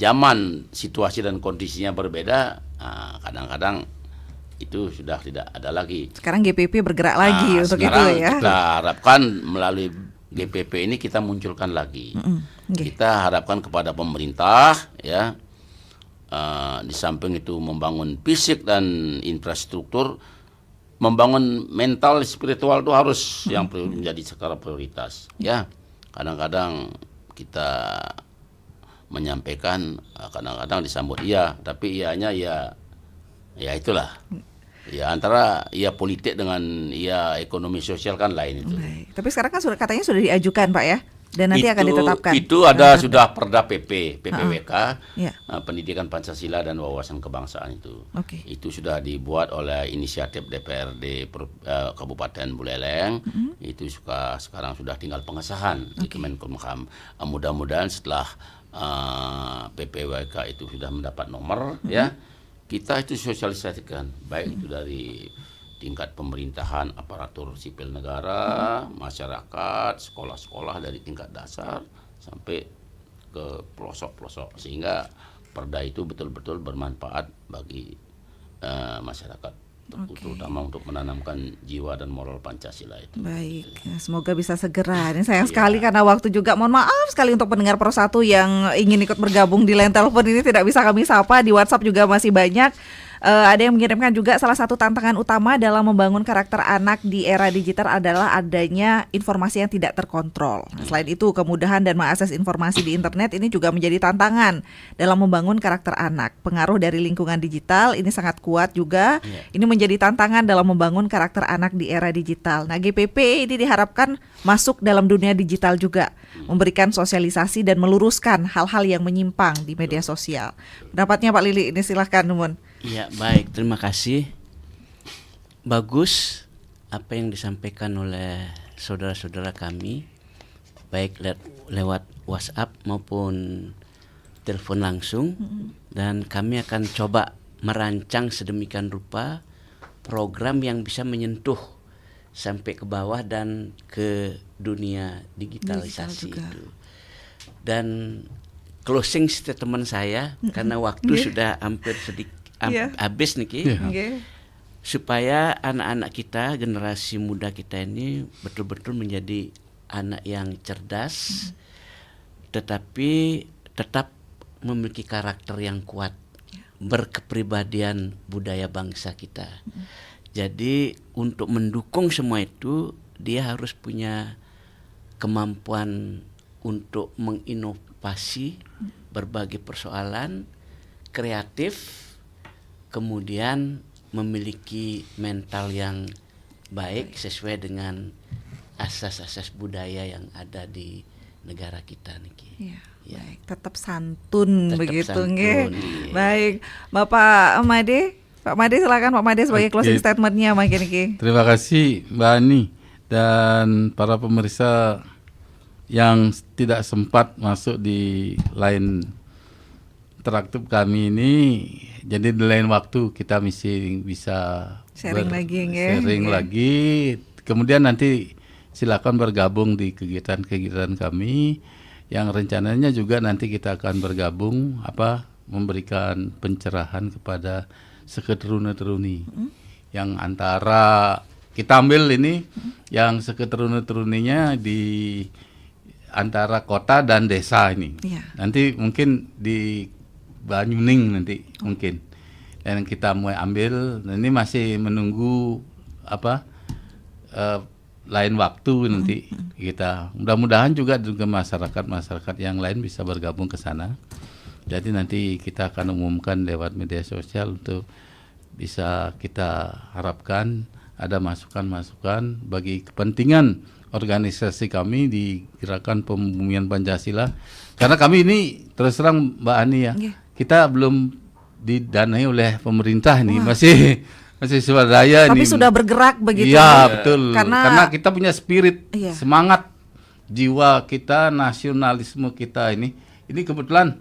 zaman, situasi dan kondisinya berbeda, kadang-kadang itu sudah tidak ada lagi. Sekarang GPP bergerak lagi untuk itu ya. Kita harapkan melalui GPP ini kita munculkan lagi. Kita harapkan kepada pemerintah, ya, di samping itu membangun fisik dan infrastruktur, membangun mental spiritual itu harus yang menjadi skala prioritas. Ya, kadang-kadang kita menyampaikan, kadang-kadang disambut iya, tapi ianya ya itulah. Ya antara ya politik dengan ya ekonomi sosial kan lain itu. Baik. Tapi sekarang kan katanya sudah diajukan Pak ya, dan nanti akan ditetapkan. Itu ada sudah Perda PPWK, ya. Pendidikan Pancasila dan Wawasan Kebangsaan itu. Itu sudah dibuat oleh inisiatif DPRD Kabupaten Buleleng. Itu sekarang sudah tinggal pengesahan di Kemenkumham. Mudah-mudahan setelah PPWK itu sudah mendapat nomor, ya. Kita itu sosialisasikan, baik itu dari tingkat pemerintahan, aparatur sipil negara, masyarakat, sekolah-sekolah dari tingkat dasar sampai ke pelosok-pelosok, sehingga perda itu betul-betul bermanfaat bagi masyarakat, terutama untuk menanamkan jiwa dan moral Pancasila itu. Baik, semoga bisa segera. Ini sayang sekali karena waktu juga, mohon maaf sekali untuk pendengar Pro 1 yang ingin ikut bergabung di line telepon ini tidak bisa kami sapa. Di WhatsApp juga masih banyak. Ada yang mengirimkan juga salah satu tantangan utama dalam membangun karakter anak di era digital adalah adanya informasi yang tidak terkontrol. Selain itu, kemudahan dan mengakses informasi di internet ini juga menjadi tantangan dalam membangun karakter anak. Pengaruh dari lingkungan digital ini sangat kuat juga. Ini menjadi tantangan dalam membangun karakter anak di era digital. Nah, GPP ini diharapkan masuk dalam dunia digital juga, memberikan sosialisasi dan meluruskan hal-hal yang menyimpang di media sosial. Pendapatnya Pak Lili, ini silahkan Numun. Ya, baik, terima kasih. Bagus apa yang disampaikan oleh saudara-saudara kami, baik lewat WhatsApp maupun telepon langsung. Dan kami akan coba merancang sedemikian rupa program yang bisa menyentuh sampai ke bawah dan ke dunia digitalisasi itu. Dan closing statement saya, karena waktu sudah hampir sedikit habis nih Ki, supaya anak-anak kita, generasi muda kita ini betul-betul menjadi anak yang cerdas, tetapi tetap memiliki karakter yang kuat, berkepribadian budaya bangsa kita. Jadi untuk mendukung semua itu, dia harus punya kemampuan untuk menginovasi berbagai persoalan, kreatif, kemudian memiliki mental yang baik sesuai dengan asas-asas budaya yang ada di negara kita niki. Baik, tetap santun begitu nggih. Baik, Bapak Made, Pak Made silakan Pak Made sebagai closing statementnya makin niki. Terima kasih Mbak Ani dan para pemirsa yang tidak sempat masuk di line interaktif kami ini. Jadi di lain waktu kita mesti bisa sharing lagi. Kemudian nanti silakan bergabung di kegiatan-kegiatan kami yang rencananya juga nanti kita akan bergabung memberikan pencerahan kepada seketeruni-teruni yang antara kita ambil ini yang seketeruni-teruninya di antara kota dan desa ini. Nanti mungkin di Banyuning nanti mungkin. Dan kita mau ambil, ini masih menunggu lain waktu nanti kita. Mudah-mudahan juga masyarakat yang lain bisa bergabung ke sana. Jadi nanti kita akan umumkan lewat media sosial untuk bisa kita harapkan ada masukan-masukan bagi kepentingan organisasi kami di Gerakan Pembumian Pancasila. Karena kami ini terus terang Mbak Ani ya, kita belum didanai oleh pemerintah nih, masih swadaya nih. Tapi sudah bergerak begitu. Iya, betul. Karena kita punya spirit, semangat, jiwa kita, nasionalisme kita ini kebetulan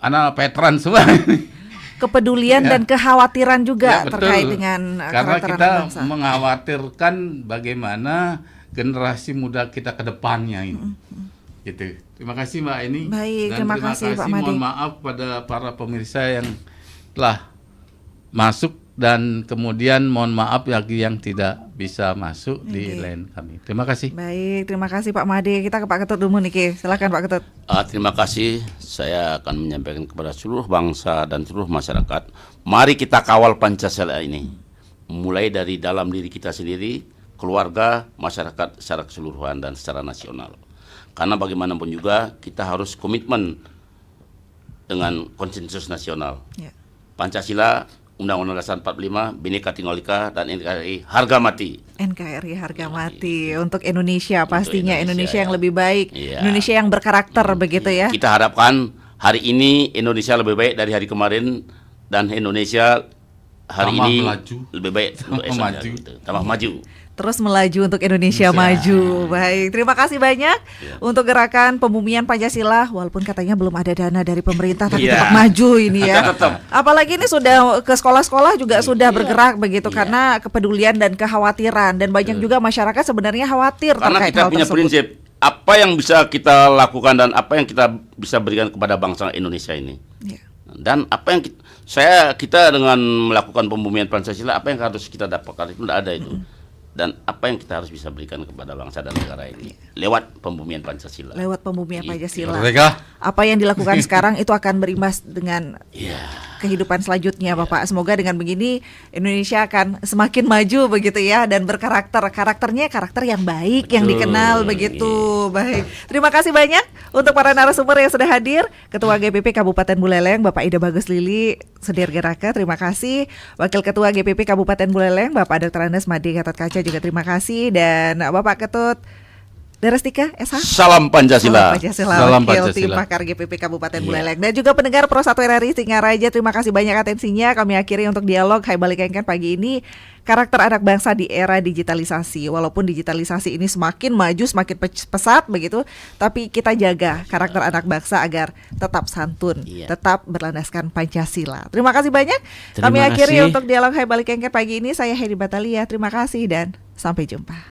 anak veteran semua. Kepedulian dan kekhawatiran juga terkait dengan karena karakter kita anak bangsa. mengkhawatirkan bagaimana generasi muda kita ke depannya ini. Gitu. Terima kasih Mbak Eni. Baik, dan terima kasih Pak Made. Mohon maaf pada para pemirsa yang telah masuk dan kemudian mohon maaf bagi yang tidak bisa masuk di line kami. Terima kasih. Baik, terima kasih Pak Made. Kita ke Pak Ketut dulu nih, silakan Pak Ketut. Terima kasih. Saya akan menyampaikan kepada seluruh bangsa dan seluruh masyarakat, mari kita kawal Pancasila ini. Mulai dari dalam diri kita sendiri, keluarga, masyarakat secara keseluruhan dan secara nasional. Karena bagaimanapun juga kita harus komitmen dengan konsensus nasional. Pancasila, Undang-Undang Dasar 45, Bhinneka Tunggal Ika, dan NKRI harga mati. NKRI harga mati untuk Indonesia, pastinya Indonesia yang lebih baik, Iya. Indonesia yang berkarakter begitu ya. Kita harapkan hari ini Indonesia lebih baik dari hari kemarin, dan Indonesia hari Tambah ini melaju. lebih baik untuk Indonesia, Maju. gitu. Tambah maju. Terus melaju untuk Indonesia maju. Baik, terima kasih banyak untuk gerakan pembumian Pancasila. Walaupun katanya belum ada dana dari pemerintah, tapi tetap maju ini ya. Apalagi ini sudah ke sekolah-sekolah juga sudah bergerak begitu karena kepedulian dan kekhawatiran, dan banyak juga masyarakat sebenarnya khawatir Karena terkait kita hal punya tersebut. prinsip apa yang bisa kita lakukan dan apa yang kita bisa berikan kepada bangsa Indonesia ini. Dan apa yang kita dengan melakukan pembumian Pancasila, apa yang harus kita dapatkan itu tidak ada itu. Dan apa yang kita harus bisa berikan kepada bangsa dan negara ini lewat pembumian Pancasila. Lewat pembumian Pancasila. Merdeka. Apa yang dilakukan sekarang itu akan berimbas dengan kehidupan selanjutnya, Bapak. Semoga dengan begini Indonesia akan semakin maju begitu ya, dan berkarakter. Karakternya karakter yang baik, yang dikenal begitu. Baik. Terima kasih banyak untuk para narasumber yang sudah hadir. Ketua GPP Kabupaten Buleleng Bapak Ida Bagus Lili Sudir Geraka, terima kasih. Wakil Ketua GPP Kabupaten Buleleng Bapak Dr. Andes Made Gatot Kaca juga terima kasih, dan Bapak Ketut Darestika SH. Salam Pancasila. Salam Wakil Pancasila. Tim Pakar GPP Kabupaten Buleleng, dan juga pendengar Pro 1 RRI Singaraja, terima kasih banyak atensinya. Kami akhiri untuk dialog Hai Balik Engken pagi ini, karakter anak bangsa di era digitalisasi. Walaupun digitalisasi ini semakin maju, semakin pesat begitu, tapi kita jaga karakter anak bangsa agar tetap santun, tetap berlandaskan Pancasila. Terima kasih banyak. Kami akhiri untuk dialog Hai Balik Engken pagi ini. Saya Hedi Batalia. Terima kasih dan sampai jumpa.